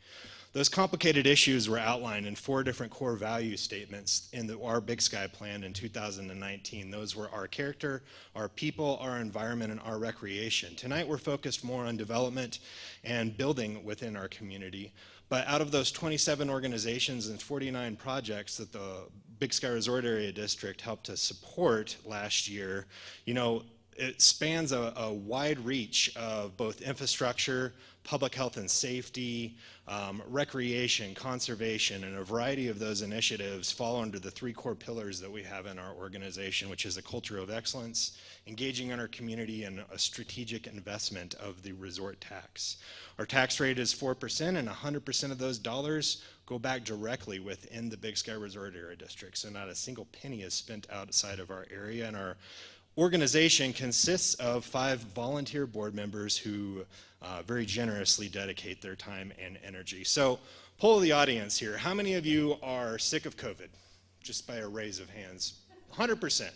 Those complicated issues were outlined in 4 different core value statements in our Big Sky plan in 2019. Those were our character, our people, our environment, and our recreation. Tonight we're focused more on development and building within our community. But out of those 27 organizations and 49 projects that the Big Sky Resort Area District helped to support last year, you know, it spans a wide reach of both infrastructure, public health and safety, recreation, conservation, and a variety of those initiatives fall under the 3 core pillars that we have in our organization, which is a culture of excellence, engaging in our community, and a strategic investment of the resort tax. Our tax rate is 4%, and 100% of those dollars go back directly within the Big Sky Resort Area District. So not a single penny is spent outside of our area, and our organization consists of 5 volunteer board members who very generously dedicate their time and energy. So, poll of the audience here. How many of you are sick of COVID? Just by a raise of hands. 100%.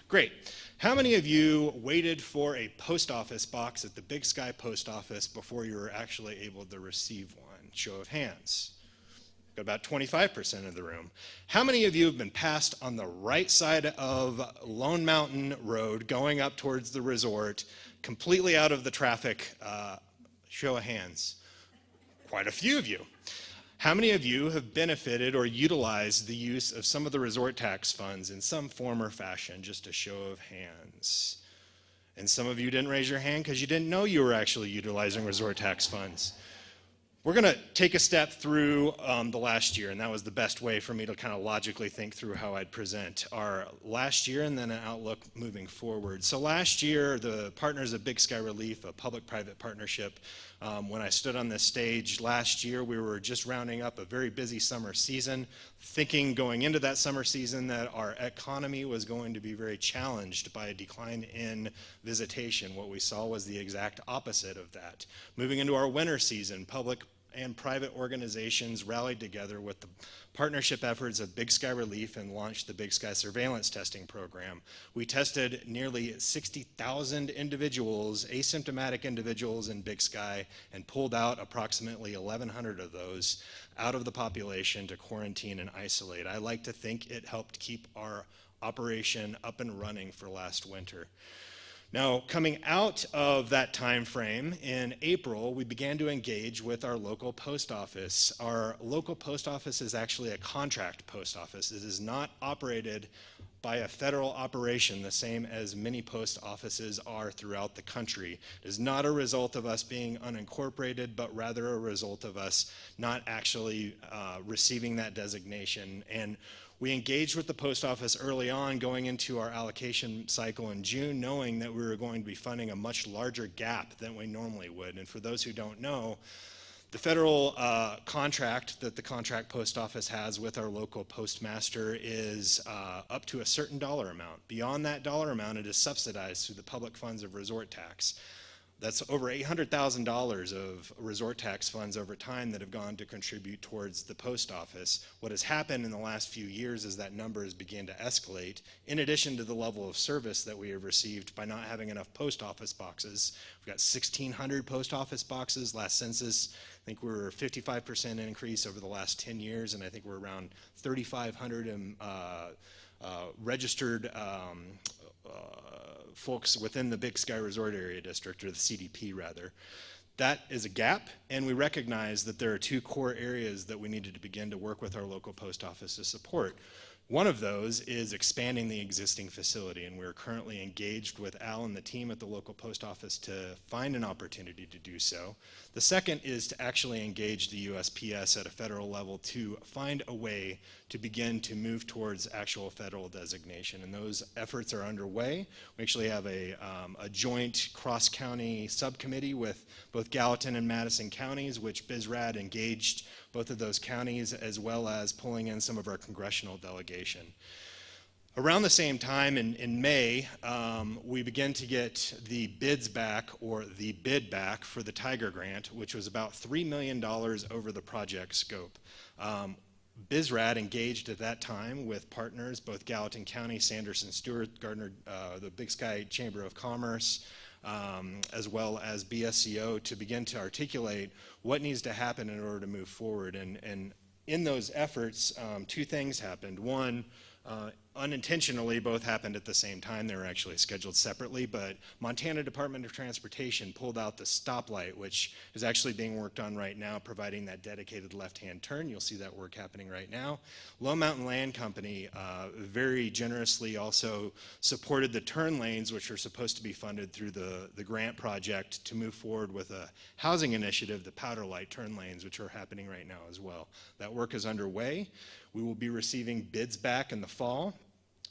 Great. How many of you waited for a post office box at the Big Sky Post Office before you were actually able to receive one? Show of hands. Got about 25% of the room. How many of you have been passed on the right side of Lone Mountain Road going up towards the resort, completely out of the traffic? Show of hands. Quite a few of you. How many of you have benefited or utilized the use of some of the resort tax funds in some form or fashion? Just a show of hands. And some of you didn't raise your hand because you didn't know you were actually utilizing resort tax funds. We're going to take a step through the last year, and that was the best way for me to kind of logically think through how I'd present our last year and then an outlook moving forward. So last year, the partners of Big Sky Relief, a public-private partnership, when I stood on this stage last year, we were just rounding up a very busy summer season, thinking going into that summer season that our economy was going to be very challenged by a decline in visitation. What we saw was the exact opposite of that. Moving into our winter season, and private organizations rallied together with the partnership efforts of Big Sky Relief and launched the Big Sky Surveillance Testing Program. We tested nearly 60,000 individuals, asymptomatic individuals in Big Sky, and pulled out approximately 1,100 of those out of the population to quarantine and isolate. I like to think it helped keep our operation up and running for last winter. Now, coming out of that time frame, in April, we began to engage with our local post office. Our local post office is actually a contract post office. It is not operated by a federal operation, the same as many post offices are throughout the country. It is not a result of us being unincorporated, but rather a result of us not actually receiving that designation. And we engaged with the post office early on, going into our allocation cycle in June, knowing that we were going to be funding a much larger gap than we normally would. And for those who don't know, the federal contract that the contract post office has with our local postmaster is up to a certain dollar amount. Beyond that dollar amount, it is subsidized through the public funds of resort tax. That's over $800,000 of resort tax funds over time that have gone to contribute towards the post office. What has happened in the last few years is that number has begun to escalate, in addition to the level of service that we have received by not having enough post office boxes. We've got 1,600 post office boxes. Last census, I think we were a 55% increase over the last 10 years, and I think we're around 3,500 registered folks within the Big Sky Resort Area District, or the CDP rather. That is a gap, and we recognize that there are two core areas that we needed to begin to work with our local post office to support. One of those is expanding the existing facility, and we're currently engaged with Al and the team at the local post office to find an opportunity to do so. The second is to actually engage the USPS at a federal level to find a way to begin to move towards actual federal designation, and those efforts are underway. We actually have a joint cross-county subcommittee with both Gallatin and Madison counties, which BizRad engaged both of those counties, as well as pulling in some of our congressional delegation. Around the same time, in May, we began to get the bids back, or the bid back, for the Tiger Grant, which was about $3 million over the project scope. BizRad engaged at that time with partners, both Gallatin County, Sanderson Stewart, Gardner, the Big Sky Chamber of Commerce, as well as BSCO, to begin to articulate what needs to happen in order to move forward. And in those efforts, two things happened. One, unintentionally, both happened at the same time. They were actually scheduled separately, but Montana Department of Transportation pulled out the stoplight, which is actually being worked on right now, providing that dedicated left-hand turn. You'll see that work happening right now. Lone Mountain Land Company very generously also supported the turn lanes, which are supposed to be funded through the grant project to move forward with a housing initiative, the Powder Light turn lanes, which are happening right now as well. That work is underway. We will be receiving bids back in the fall.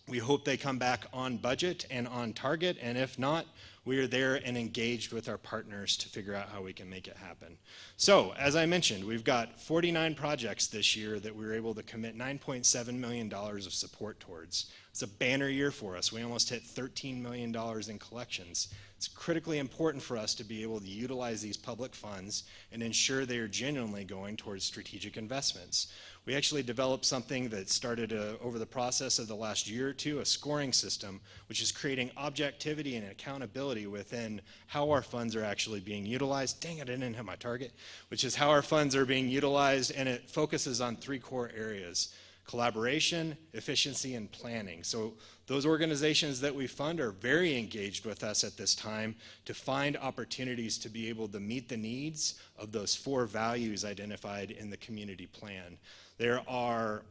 We hope they come back on budget and on target, and if not, we are there and engaged with our partners to figure out how we can make it happen. So, as I mentioned, we've got 49 projects this year that we were able to commit $9.7 million of support towards. It's a banner year for us. We almost hit $13 million in collections. It's critically important for us to be able to utilize these public funds and ensure they are genuinely going towards strategic investments. We actually developed something that started over the process of the last year or two, a scoring system, which is creating objectivity and accountability within how our funds are actually being utilized. Dang it, I didn't hit my target. Which is how our funds are being utilized, and it focuses on three core areas: collaboration, efficiency, and planning. So those organizations that we fund are very engaged with us at this time to find opportunities to be able to meet the needs of those four values identified in the community plan. There are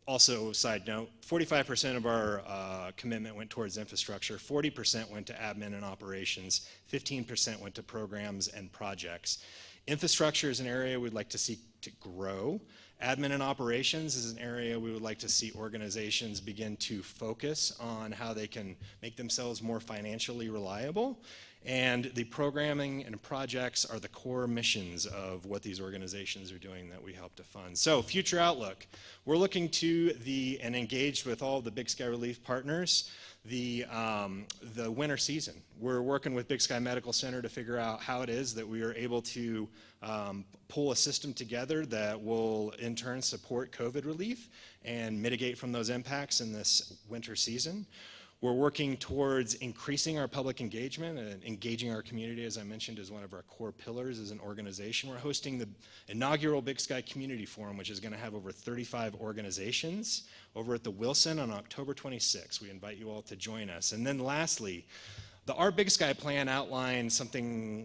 also, side note, 45% of our commitment went towards infrastructure, 40% went to admin and operations, 15% went to programs and projects. Infrastructure is an area we'd like to see to grow. Admin and operations is an area we would like to see organizations begin to focus on how they can make themselves more financially reliable. And the programming and projects are the core missions of what these organizations are doing that we help to fund. So future outlook, we're looking to and engaged with all the Big Sky Relief partners, the winter season. We're working with Big Sky Medical Center to figure out how it is that we are able to pull a system together that will in turn support COVID relief and mitigate from those impacts in this winter season. We're working towards increasing our public engagement and engaging our community, as I mentioned, is one of our core pillars as an organization. We're hosting the inaugural Big Sky Community Forum, which is going to have over 35 organizations over at the Wilson on October 26th. We invite you all to join us. And then lastly, our Big Sky plan outlines something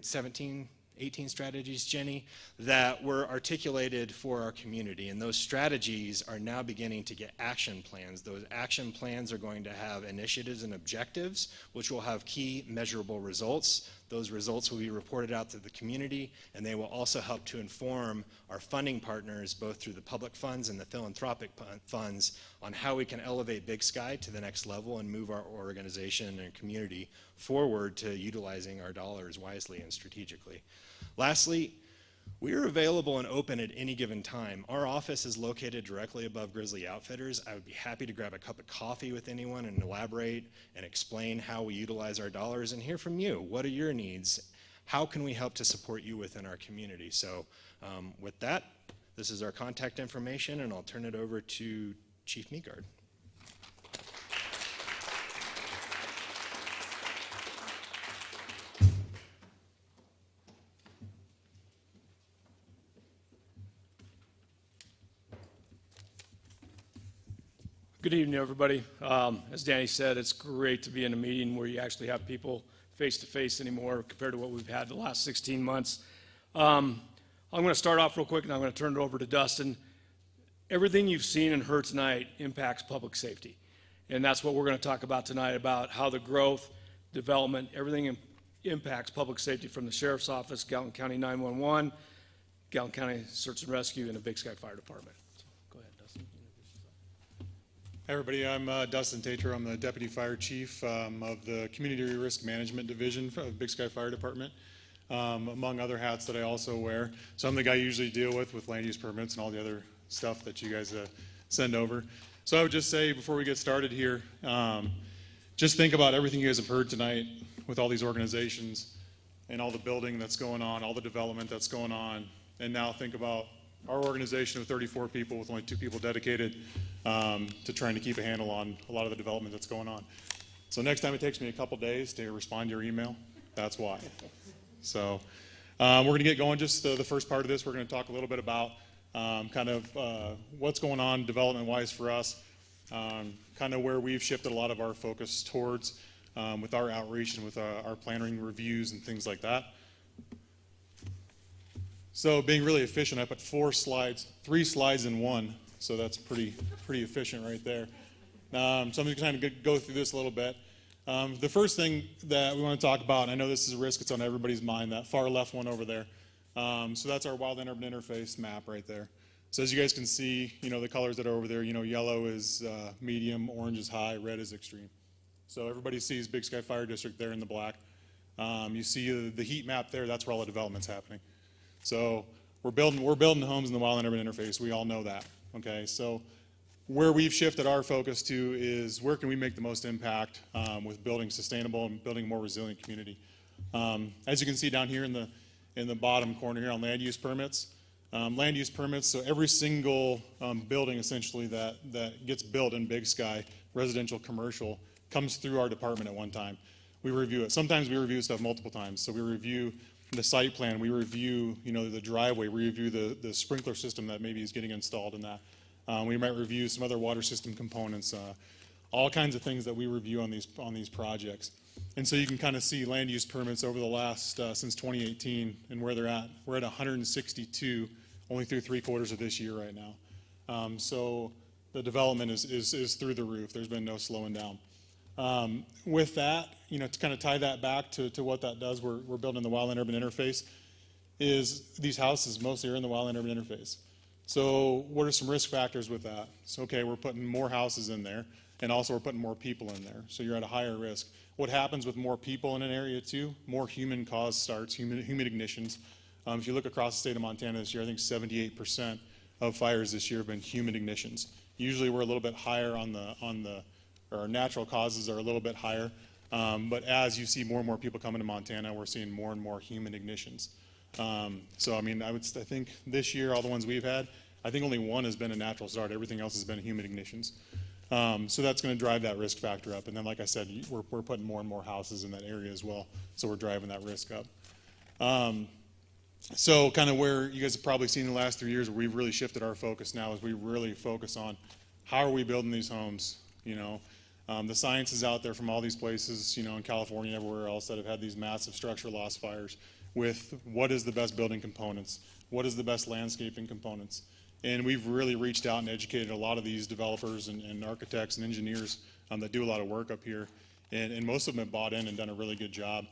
18 strategies, Jenny, that were articulated for our community. And those strategies are now beginning to get action plans. Those action plans are going to have initiatives and objectives, which will have key measurable results. Those results will be reported out to the community, and they will also help to inform our funding partners, both through the public funds and the philanthropic funds, on how we can elevate Big Sky to the next level and move our organization and community forward to utilizing our dollars wisely and strategically. Lastly, we are available and open at any given time. Our office is located directly above Grizzly Outfitters. I would be happy to grab a cup of coffee with anyone and elaborate and explain how we utilize our dollars and hear from you. What are your needs? How can we help to support you within our community? So with that, this is our contact information, and I'll turn it over to Chief Meagard. Good evening, everybody. As Danny said, it's great to be in a meeting where you actually have people face-to-face anymore compared to what we've had the last 16 months. I'm going to start off real quick, and I'm going to turn it over to Dustin. Everything you've seen and heard tonight impacts public safety, and that's what we're going to talk about tonight, about how the growth, development, everything impacts public safety, from the Sheriff's Office, Gallatin County 911, Gallatin County Search and Rescue, and the Big Sky Fire Department. Hi everybody, I'm Dustin Tater. I'm the Deputy Fire Chief of the Community Risk Management Division of Big Sky Fire Department, among other hats that I also wear. So I'm the guy you usually deal with land use permits and all the other stuff that you guys send over. So I would just say, before we get started here, just think about everything you guys have heard tonight with all these organizations and all the building that's going on, all the development that's going on, and now think about our organization of 34 people with only 2 people dedicated to trying to keep a handle on a lot of the development that's going on. So next time it takes me a couple days to respond to your email, that's why. So we're going to get going. Just the first part of this, we're going to talk a little bit about kind of what's going on development-wise for us, kind of where we've shifted a lot of our focus towards with our outreach and with our planning reviews and things like that. So being really efficient, I put 3 slides in one, so that's pretty efficient right there. So I'm just going to kind of go through this a little bit. The first thing that we want to talk about, and I know this is a risk, it's on everybody's mind, that far left one over there. So that's our wild urban interface map right there. So as you guys can see, the colors that are over there, yellow is medium, orange is high, red is extreme. So everybody sees Big Sky Fire District there in the black. You see the heat map there, that's where all the development's happening. So we're building homes in the wild and urban interface. We all know that. Okay, so where we've shifted our focus to is where can we make the most impact with building sustainable and building a more resilient community. As you can see down here in the bottom corner here on land use permits. So every single building essentially that gets built in Big Sky, residential, commercial, comes through our department at one time. We review it. Sometimes we review stuff multiple times. So we review the site plan, we review, the driveway, we review the sprinkler system that maybe is getting installed in that. We might review some other water system components, all kinds of things that we review on these projects. And so you can kind of see land use permits over the last, since 2018 and where they're at. We're at 162, only through 3/4 of this year right now. So the development is through the roof. There's been no slowing down. With that, to kind of tie that back to what that does, we're building the wild and urban interface, is these houses mostly are in the wild and urban interface. So what are some risk factors with that? So, okay, we're putting more houses in there. And also we're putting more people in there, so you're at a higher risk. What happens with more people in an area too? More human caused starts, human ignitions. If you look across the state of Montana this year, I think 78% of fires this year have been human ignitions. Usually we're a little bit higher or our natural causes are a little bit higher. But as you see more and more people coming to Montana, we're seeing more and more human ignitions. So I mean, I think this year, all the ones we've had, I think only one has been a natural start. Everything else has been human ignitions. So that's going to drive that risk factor up. And then, like I said, we're putting more and more houses in that area as well. So we're driving that risk up. So kind of where you guys have probably seen in the last 3 years, where we've really shifted our focus now is we really focus on how are we building these homes, you know. The science is out there from all these places, you know, in California and everywhere else that have had these massive structural loss fires with what is the best building components, what is the best landscaping components. And we've really reached out and educated a lot of these developers and architects and engineers that do a lot of work up here. And most of them have bought in and done a really good job.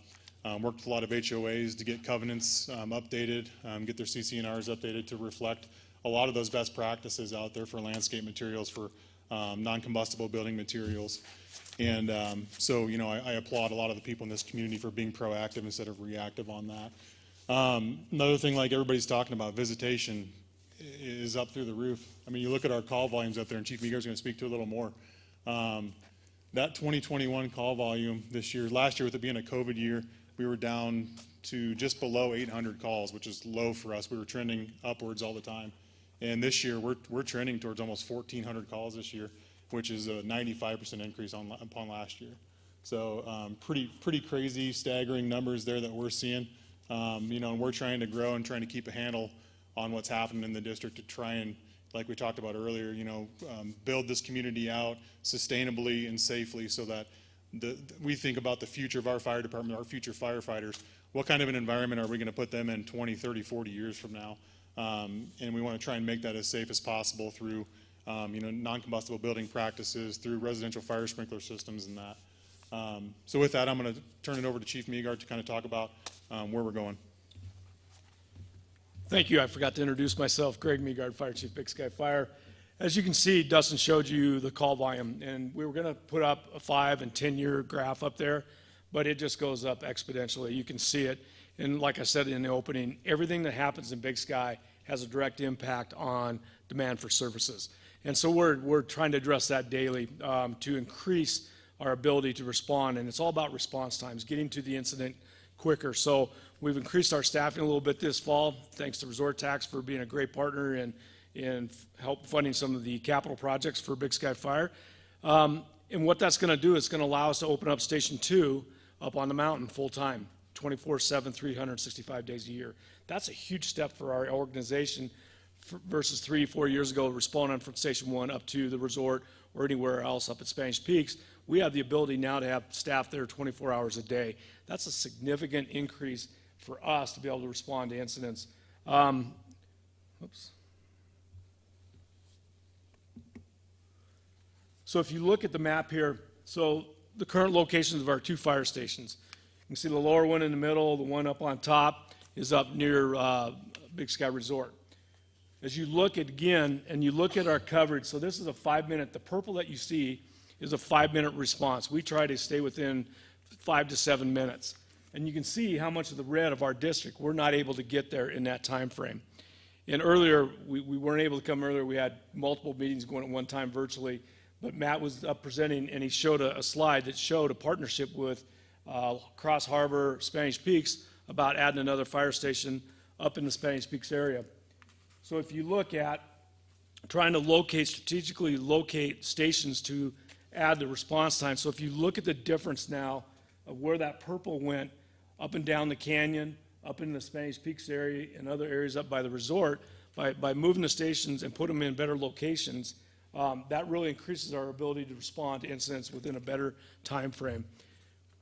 Worked with a lot of HOAs to get covenants updated, get their CC&Rs updated to reflect a lot of those best practices out there for landscape materials, for non-combustible building materials. And so, you know, I applaud a lot of the people in this community for being proactive instead of reactive on that. Another thing, like everybody's talking about, visitation is up through the roof. I mean, you look at our call volumes up there, and Chief Meagher is going to speak to a little more. That 2021 call volume this year, last year with it being a COVID year, we were down to just below 800 calls, which is low for us. We were trending upwards all the time. And this year, we're trending towards almost 1,400 calls this year, which is a 95% increase upon last year. So pretty crazy, staggering numbers there that we're seeing. You know, and we're trying to grow and trying to keep a handle on what's happening in the district to try and, like we talked about earlier, you know, build this community out sustainably and safely so that we think about the future of our fire department, our future firefighters. What kind of an environment are we going to put them in 20, 30, 40 years from now? And we want to try and make that as safe as possible through, you know, non-combustible building practices, through residential fire sprinkler systems and that. So with that, I'm going to turn it over to Chief Meagher to kind of talk about where we're going. Thank you. I forgot to introduce myself. Greg Meagher, Fire Chief, Big Sky Fire. As you can see, Dustin showed you the call volume, and we were going to put up a 5 and 10-year graph up there, but it just goes up exponentially. You can see it. And like I said in the opening, everything that happens in Big Sky has a direct impact on demand for services. And so we're trying to address that daily to increase our ability to respond. And it's all about response times, getting to the incident quicker. So we've increased our staffing a little bit this fall, thanks to Resort Tax for being a great partner and help funding some of the capital projects for Big Sky Fire. And what that's going to do is going to allow us to open up Station 2 up on the mountain full time, 24/7, 365 days a year. That's a huge step for our organization versus 3-4 years ago responding from Station 1 up to the resort or anywhere else up at Spanish Peaks. We have the ability now to have staff there 24 hours a day. That's a significant increase for us to be able to respond to incidents. So if you look at the map here, so the current locations of our 2 fire stations. You can see the lower one in the middle, the one up on top is up near Big Sky Resort. As you look at, again, and you look at our coverage, so this is a 5-minute, the purple that you see is a 5-minute response. We try to stay within 5 to 7 minutes. And you can see how much of the red of our district, we're not able to get there in that time frame. And earlier, we weren't able to come earlier. We had multiple meetings going at one time virtually. But Matt was up presenting, and he showed a slide that showed a partnership with Cross Harbor, Spanish Peaks, about adding another fire station up in the Spanish Peaks area. So if you look at trying to strategically locate stations to add the response time. So if you look at the difference now of where that purple went up and down the canyon, up in the Spanish Peaks area and other areas up by the resort, by moving the stations and put them in better locations, that really increases our ability to respond to incidents within a better time frame.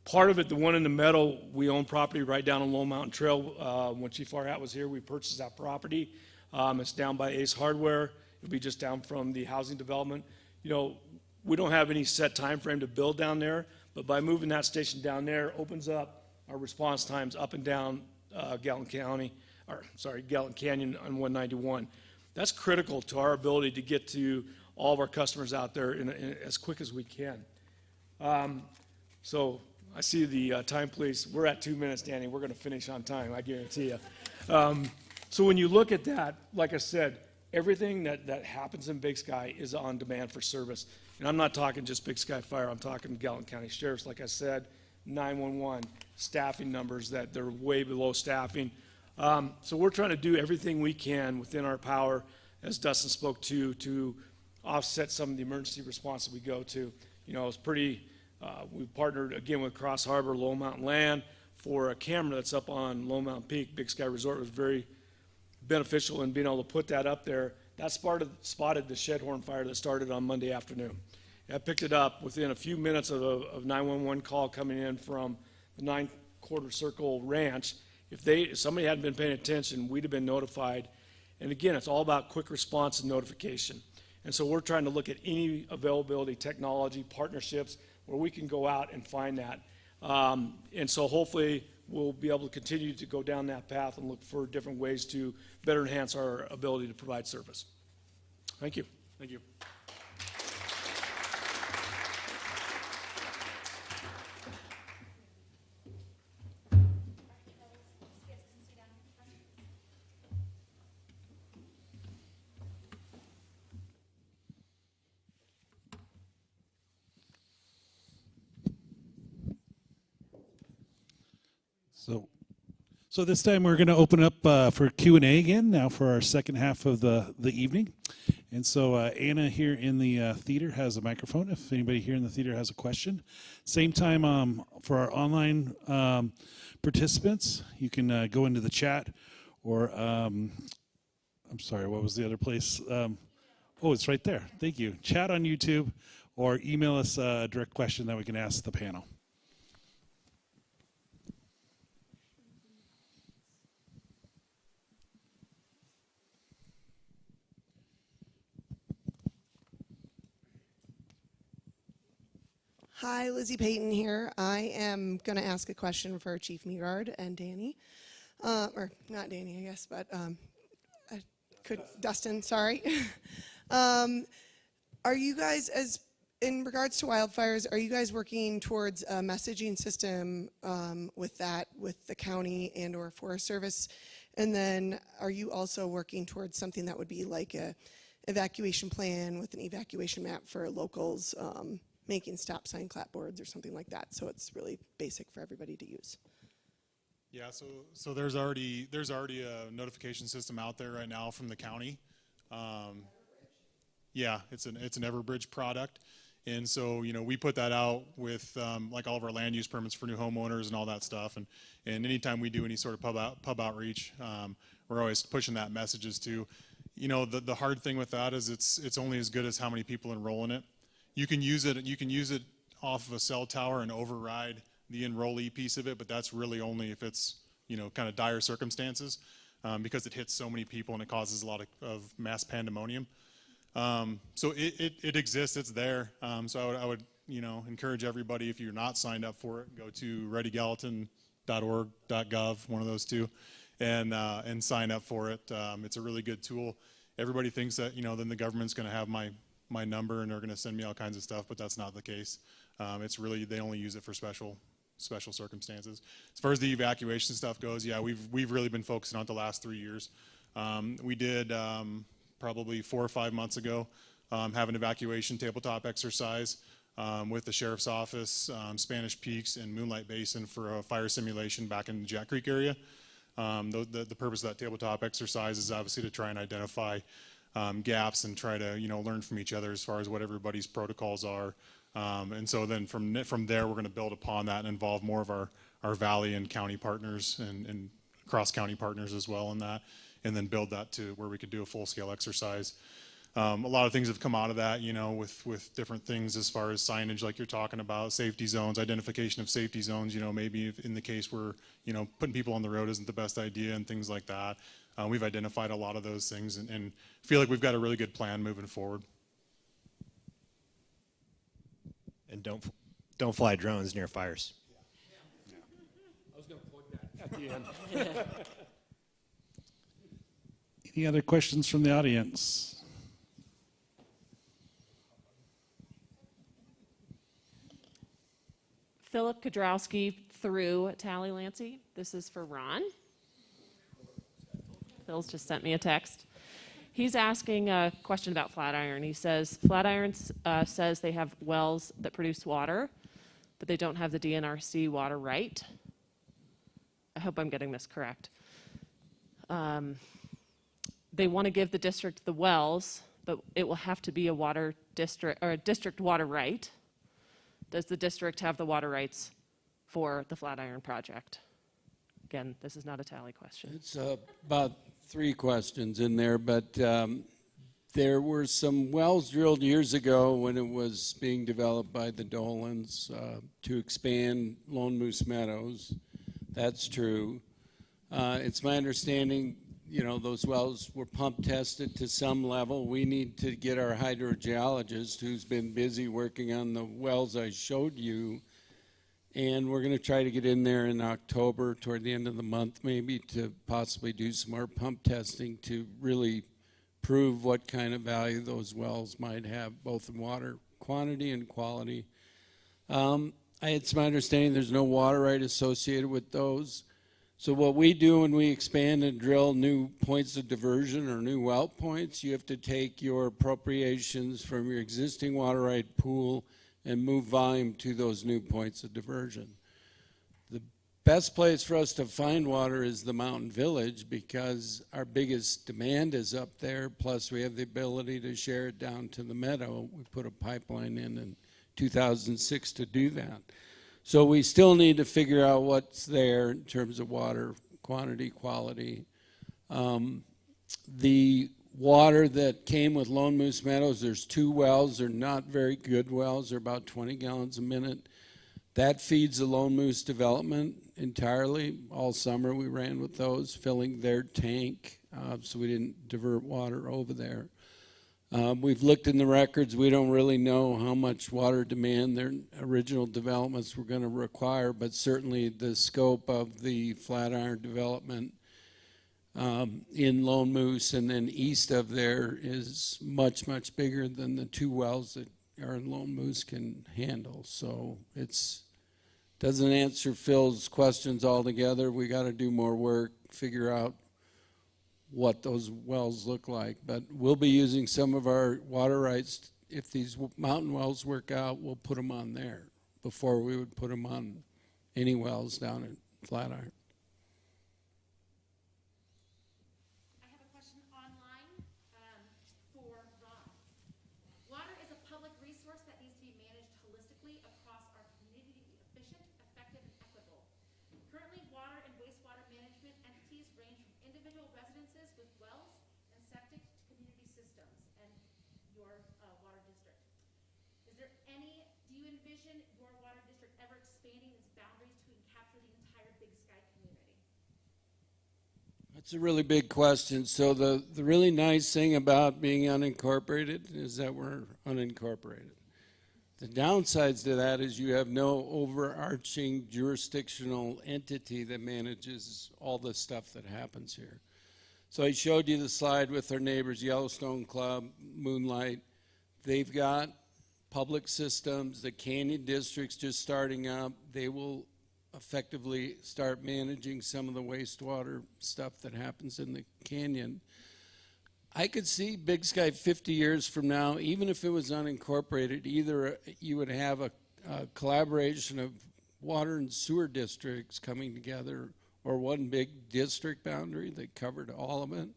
Part of it, the one in the middle, we own property right down on Lone Mountain Trail. When Chief Farhat was here, we purchased that property. It's down by Ace Hardware. It'll be just down from the housing development. You know, we don't have any set time frame to build down there, but by moving that station down there, opens up our response times up and down Gallatin Canyon on 191. That's critical to our ability to get to all of our customers out there as quick as we can. So I see the time, please. We're at 2 minutes, Danny. We're going to finish on time, I guarantee you. So when you look at that, like I said, everything that happens in Big Sky is on demand for service. And I'm not talking just Big Sky Fire. I'm talking Gallatin County Sheriff's, like I said, 911, staffing numbers that they're way below staffing. So we're trying to do everything we can within our power, as Dustin spoke to offset some of the emergency response that we go to. You know, it's pretty, we partnered again with Cross Harbor, Lone Mountain Land for a camera that's up on Lone Mountain Peak. Big Sky Resort was very beneficial in being able to put that up there. That spotted the Shedhorn fire that started on Monday afternoon. I picked it up within a few minutes of a 911 call coming in from the 9-quarter circle ranch. If somebody hadn't been paying attention, we'd have been notified. And again, it's all about quick response and notification. And so we're trying to look at any availability, technology, partnerships where we can go out and find that. And so hopefully we'll be able to continue to go down that path and look for different ways to better enhance our ability to provide service. Thank you. Thank you. So this time we're going to open up for Q&A again, now for our second half of the evening. And so Anna here in the theater has a microphone if anybody here in the theater has a question. Same time for our online participants, you can go into the chat or, I'm sorry, what was the other place? Oh, it's right there. Thank you. Chat on YouTube or email us a direct question that we can ask the panel. Hi, Lizzie Payton here. I am going to ask a question for Chief Meagard and Danny. Or not Danny, I guess, but Dustin, sorry. Are you guys, in regards to wildfires, are you guys working towards a messaging system with the county and or Forest Service? And then are you also working towards something that would be like a evacuation plan with an evacuation map for locals, making stop sign clapboards or something like that, so it's really basic for everybody to use? Yeah, so there's already a notification system out there right now from the county. Yeah, it's an Everbridge product, and so we put that out with like all of our land use permits for new homeowners and all that stuff, and anytime we do any sort of pub outreach, we're always pushing that messages to. The hard thing with that is it's only as good as how many people enroll in it. You can use it off of a cell tower and override the enrollee piece of it, but that's really only if it's kind of dire circumstances, because it hits so many people and it causes a lot of mass pandemonium. So it exists, it's there. So I would encourage everybody, if you're not signed up for it, go to readygallatin.org, .gov, one of those two, and sign up for it. It's a really good tool. Everybody thinks that then the government's going to have my number and they're going to send me all kinds of stuff, but that's not the case. It's really, they only use it for special circumstances. As far as the evacuation stuff goes, yeah, we've really been focusing on it the last 3 years. We did probably 4 or 5 months ago have an evacuation tabletop exercise with the Sheriff's Office, Spanish Peaks, and Moonlight Basin for a fire simulation back in the Jack Creek area. The purpose of that tabletop exercise is obviously to try and identify gaps and try to learn from each other as far as what everybody's protocols are, and so then from there we're going to build upon that and involve more of our valley and county partners and cross county partners as well in that, and then build that to where we could do a full-scale exercise. A lot of things have come out of that, with different things as far as signage, like you're talking about, safety zones, identification of safety zones. Maybe if in the case where putting people on the road isn't the best idea and things like that. We've identified a lot of those things and feel like we've got a really good plan moving forward. And don't fly drones near fires. Yeah. I was going to plug that at the end. Any other questions from the audience? Philip Kodrowski through Tally Lancy. This is for Ron. Phil's just sent me a text. He's asking a question about Flatiron. He says, Flatiron says they have wells that produce water, but they don't have the DNRC water right. I hope I'm getting this correct. They want to give the district the wells, but it will have to be a water district or a district water right. Does the district have the water rights for the Flatiron project? Again, this is not a Tally question. It's about 3 questions in there, but there were some wells drilled years ago when it was being developed by the Dolans to expand Lone Moose Meadows. That's true. It's my understanding, you know, those wells were pump tested to some level. We need to get our hydrogeologist, who's been busy working on the wells I showed you, and we're going to try to get in there in October, toward the end of the month maybe, to possibly do some more pump testing to really prove what kind of value those wells might have, both in water quantity and quality. It's my understanding there's no water right associated with those. So what we do when we expand and drill new points of diversion or new well points, you have to take your appropriations from your existing water right pool and move volume to those new points of diversion. The best place for us to find water is the mountain village because our biggest demand is up there, plus we have the ability to share it down to the meadow. We put a pipeline in 2006 to do that. So we still need to figure out what's there in terms of water quantity, quality. The water that came with Lone Moose Meadows, there's 2 wells. They're not very good wells. They're about 20 gallons a minute. That feeds the Lone Moose development entirely. All summer we ran with those, filling their tank, so we didn't divert water over there. We've looked in the records. We don't really know how much water demand their original developments were going to require, but certainly the scope of the Flatiron development in Lone Moose and then east of there is much, much bigger than the 2 wells that are in Lone Moose can handle. So it's doesn't answer Phil's questions altogether. We got to do more work, figure out what those wells look like. But we'll be using some of our water rights. If these mountain wells work out, we'll put them on there before we would put them on any wells down at Flatiron. I have a question online for Ron. Water is a public resource that needs to be managed holistically across our community to be efficient, effective, and equitable. Currently, water and wastewater management entities range from individual residences with wells and septic to community systems and your water district. Do you envision your water district ever expanding its boundaries to capture the entire Big Sky community? That's a really big question. So the really nice thing about being unincorporated is that we're unincorporated. The downsides to that is you have no overarching jurisdictional entity that manages all the stuff that happens here. So I showed you the slide with our neighbors, Yellowstone Club, Moonlight. They've got public systems. The Canyon District's just starting up. They will effectively start managing some of the wastewater stuff that happens in the canyon. I could see Big Sky 50 years from now, even if it was unincorporated, either you would have a collaboration of water and sewer districts coming together or one big district boundary that covered all of it.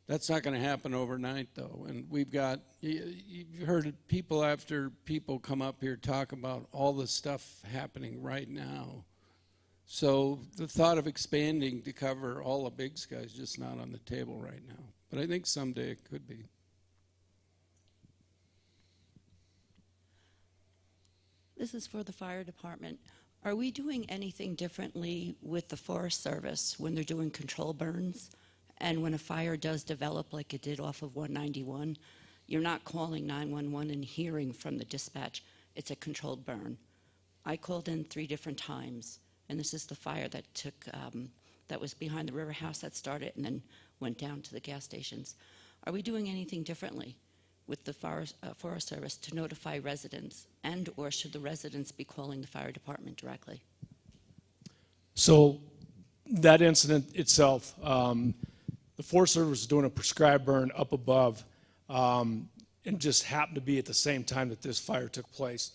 That's not going to happen overnight, though. And we've got, you've heard people after people come up here talk about all the stuff happening right now. So the thought of expanding to cover all of Big Sky is just not on the table right now. But I think someday it could be. This is for the fire department. Are we doing anything differently with the Forest Service when they're doing control burns? And when a fire does develop like it did off of 191, you're not calling 911 and hearing from the dispatch. It's a controlled burn. I called in 3 different times, and this is the fire that took, that was behind the river house that started and then went down to the gas stations. Are we doing anything differently with the Forest Service to notify residents, and or should the residents be calling the fire department directly? So that incident itself, the Forest Service was doing a prescribed burn up above, and just happened to be at the same time that this fire took place.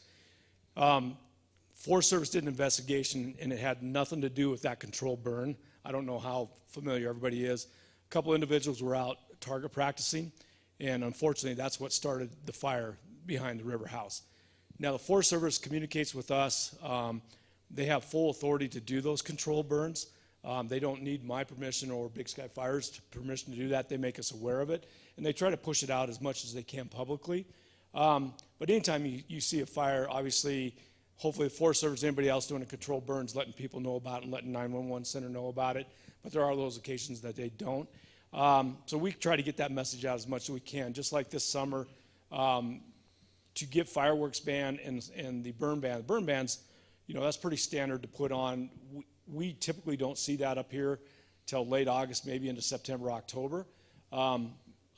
Forest Service did an investigation, and it had nothing to do with that controlled burn. I don't know how familiar everybody is. A couple individuals were out target practicing, and unfortunately, that's what started the fire behind the river house. Now, the Forest Service communicates with us. They have full authority to do those controlled burns. They don't need my permission or Big Sky Fire's permission to do that. They make us aware of it, and they try to push it out as much as they can publicly. But anytime you see a fire, obviously, hopefully the Forest Service, anybody else doing a controlled burns, letting people know about it and letting 911 center know about it. But there are those occasions that they don't. So we try to get that message out as much as we can. Just like this summer, to get fireworks ban and the burn ban. The burn bans, that's pretty standard to put on. We typically don't see that up here till late August, maybe into September, October.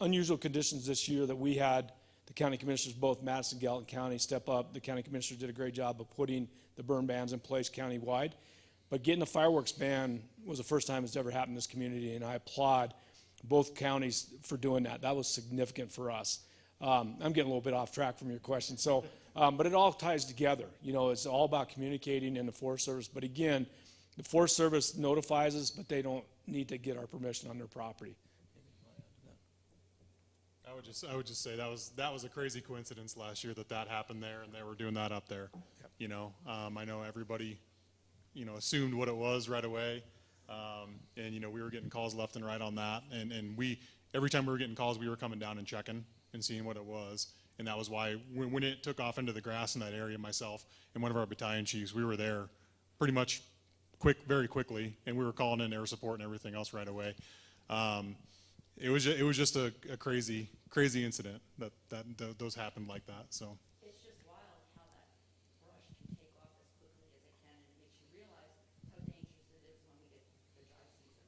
Unusual conditions this year that we had, the county commissioners, both Madison and Gallatin County, step up. The county commissioners did a great job of putting the burn bans in place countywide. But getting a fireworks ban was the first time it's ever happened in this community, and I applaud both counties for doing that. That was significant for us. I'm getting a little bit off track from your question. So, but it all ties together. It's all about communicating in the Forest Service. But again, the Forest Service notifies us, but they don't need to get our permission on their property. I would just say that was a crazy coincidence last year that happened there, and they were doing that up there. Yep. I know everybody, assumed what it was right away. And we were getting calls left and right on that, and every time we were getting calls, we were coming down and checking and seeing what it was, and that was why when it took off into the grass in that area, myself and one of our battalion chiefs, we were there pretty much very quickly, and we were calling in air support and everything else right away. It was just a crazy incident that those happened like that. So. It's just wild how that brush can take off as quickly as it can, and it makes you realize how dangerous it is when we get the dry season.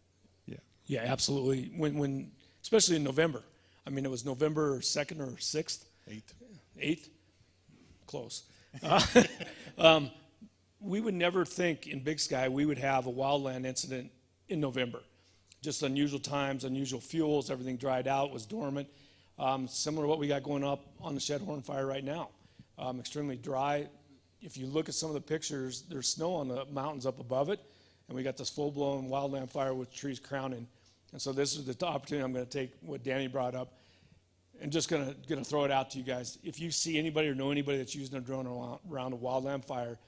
Yeah, absolutely. When especially in November. I mean, it was November 2nd or 6th? 8th? Close. We would never think in Big Sky we would have a wildland incident in November. Just unusual times, unusual fuels, everything dried out, was dormant. Similar to what we got going up on the Shedhorn fire right now. Extremely dry. If you look at some of the pictures, there's snow on the mountains up above it, and we got this full-blown wildland fire with trees crowning. And so this is the opportunity I'm going to take what Danny brought up, and just going to throw it out to you guys. If you see anybody or know anybody that's using a drone around a wildland fire,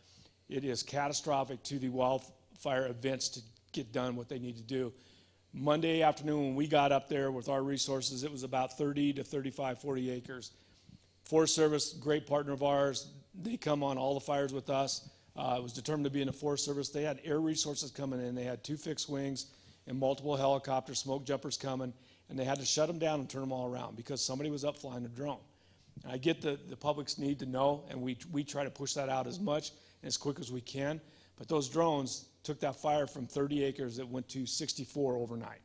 it is catastrophic to the wildfire events to get done what they need to do. Monday afternoon when we got up there with our resources, it was about 30 to 35, 40 acres. Forest Service, great partner of ours. They come on all the fires with us. It was determined to be in the Forest Service. They had air resources coming in. They had 2 fixed wings and multiple helicopters, smoke jumpers coming, and they had to shut them down and turn them all around because somebody was up flying a drone. And I get the public's need to know, and we try to push that out as much and as quick as we can. But those drones took that fire from 30 acres that went to 64 overnight.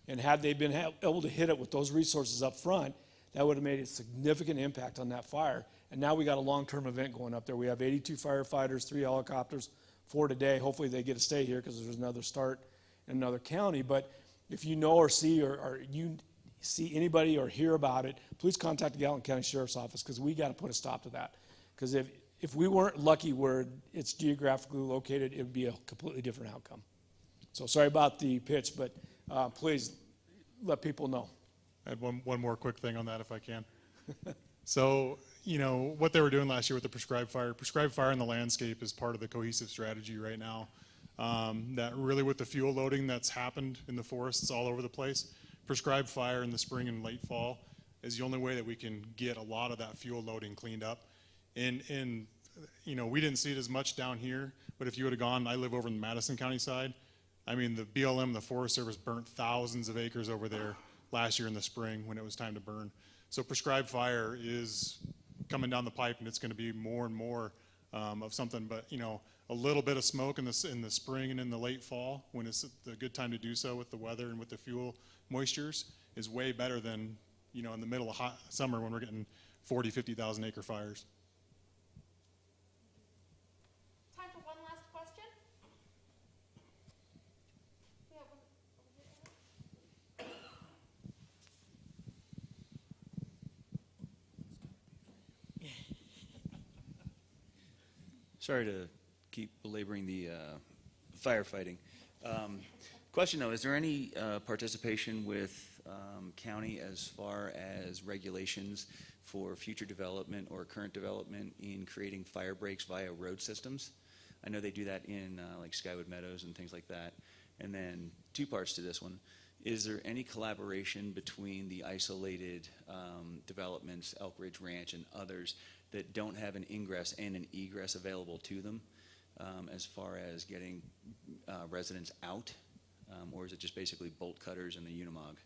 And had they been able to hit it with those resources up front, that would have made a significant impact on that fire. And now we got a long-term event going up there. We have 82 firefighters, 3 helicopters, 4 today. Hopefully they get to stay here because there's another start in another county. But if you know or see or you see anybody or hear about it, please contact the Gallatin County Sheriff's Office because we got to put a stop to that. Because if we weren't lucky where it's geographically located, it would be a completely different outcome. So sorry about the pitch, but please let people know. I had one more quick thing on that if I can. So, what they were doing last year with the prescribed fire in the landscape is part of the cohesive strategy right now. That really with the fuel loading that's happened in the forests all over the place, prescribed fire in the spring and late fall is the only way that we can get a lot of that fuel loading cleaned up. And we didn't see it as much down here, but if you would have gone, I live over in the Madison County side. I mean, the BLM, the Forest Service, burnt thousands of acres over there last year in the spring when it was time to burn. So prescribed fire is coming down the pipe, and it's going to be more and more of something. But a little bit of smoke in the spring and in the late fall, when it's a good time to do so with the weather and with the fuel moistures, is way better than in the middle of hot summer when we're getting 40, 50,000 acre fires. Time for one last question. We have one over here. Sorry to keep belaboring the firefighting. Question though, is there any participation with county as far as regulations for future development or current development in creating fire breaks via road systems? I know they do that in like Skywood Meadows and things like that. And then two parts to this one. Is there any collaboration between the isolated developments, Elk Ridge Ranch and others, that don't have an ingress and an egress available to them as far as getting residents out? Or is it just basically bolt cutters and the Unimog?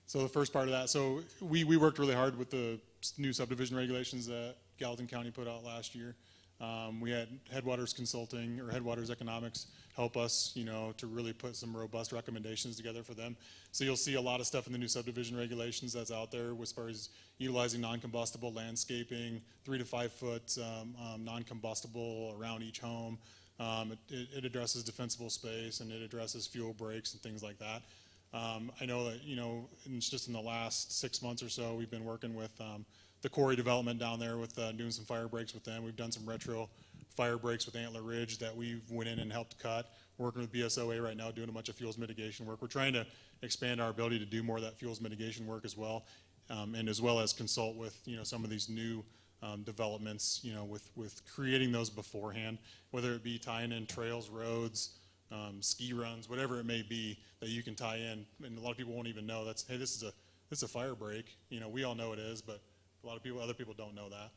So the first part of that, so we worked really hard with the new subdivision regulations that Gallatin County put out last year. We had Headwaters Consulting or Headwaters Economics help us, to really put some robust recommendations together for them. So you'll see a lot of stuff in the new subdivision regulations that's out there as far as utilizing non-combustible landscaping, 3 to 5 foot non-combustible around each home. It addresses defensible space and it addresses fuel breaks and things like that. I know that, it's just in the last 6 months or so, we've been working with the quarry development down there with doing some fire breaks with them. We've done some retro fire breaks with Antler Ridge that we went in and helped cut. We're working with BSOA right now doing a bunch of fuels mitigation work. We're trying to expand our ability to do more of that fuels mitigation work as well, and as well as consult with some of these new developments, with creating those beforehand, whether it be tying in trails, roads, ski runs, whatever it may be that you can tie in. And a lot of people won't even know that's, hey, this is a fire break. We all know it is, but a lot of people, other people don't know that.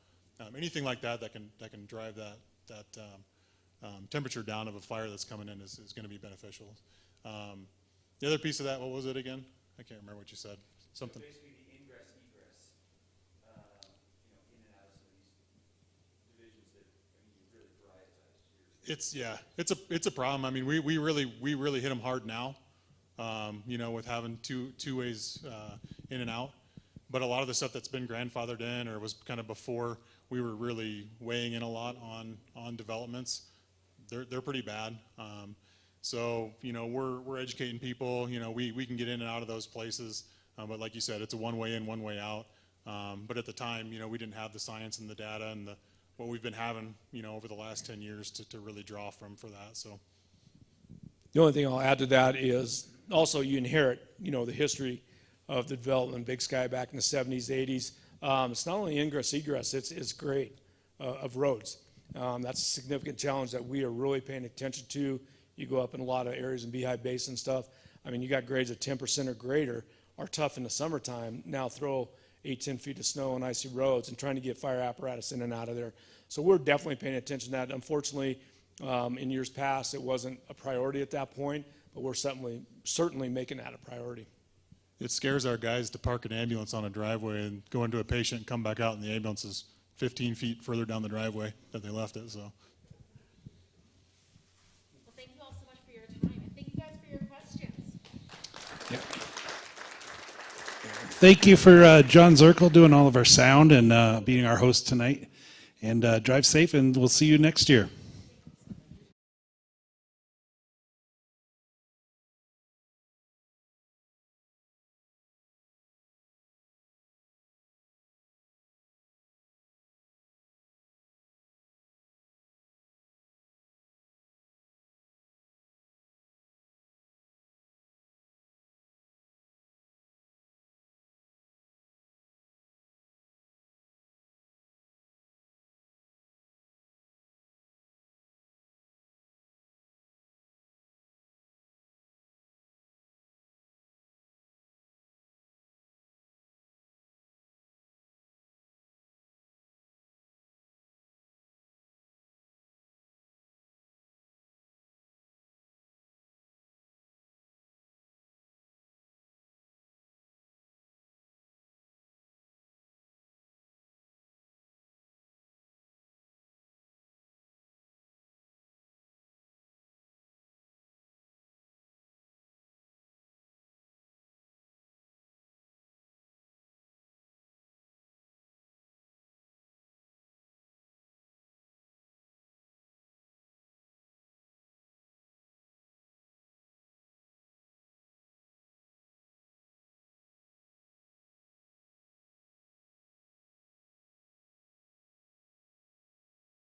Anything like that can drive that temperature down of a fire that's coming in is going to be beneficial. The other piece of that, what was it again? I can't remember what you said. Something. So basically the ingress, egress, in and out of some of these divisions that you really prioritize. It's a problem. I mean, we really hit them hard now, with having two ways in and out. But a lot of the stuff that's been grandfathered in or was kind of before we were really weighing in a lot on developments, they're pretty bad. So we're educating people. We can get in and out of those places, but like you said, it's a one way in, one way out. But at the time, we didn't have the science and the data and what we've been having, over the last 10 years to really draw from for that. So The only thing I'll add to that is also you inherit, the history of the development in Big Sky back in the 70s, 80s. It's not only ingress, egress, it's grade of roads. That's a significant challenge that we are really paying attention to. You go up in a lot of areas in Beehive Basin stuff. I mean, you got grades of 10% or greater are tough in the summertime. Now throw 8-10 feet of snow on icy roads and trying to get fire apparatus in and out of there. So we're definitely paying attention to that. Unfortunately, in years past, it wasn't a priority at that point, but we're certainly making that a priority. it scares our guys to park an ambulance on a driveway and go into a patient and come back out and the ambulance is 15 feet further down the driveway that they left it, so. Well, thank you all so much for your time, and thank you guys for your questions. Thank you for John Zirkle doing all of our sound and being our host tonight. And drive safe, and we'll see you next year.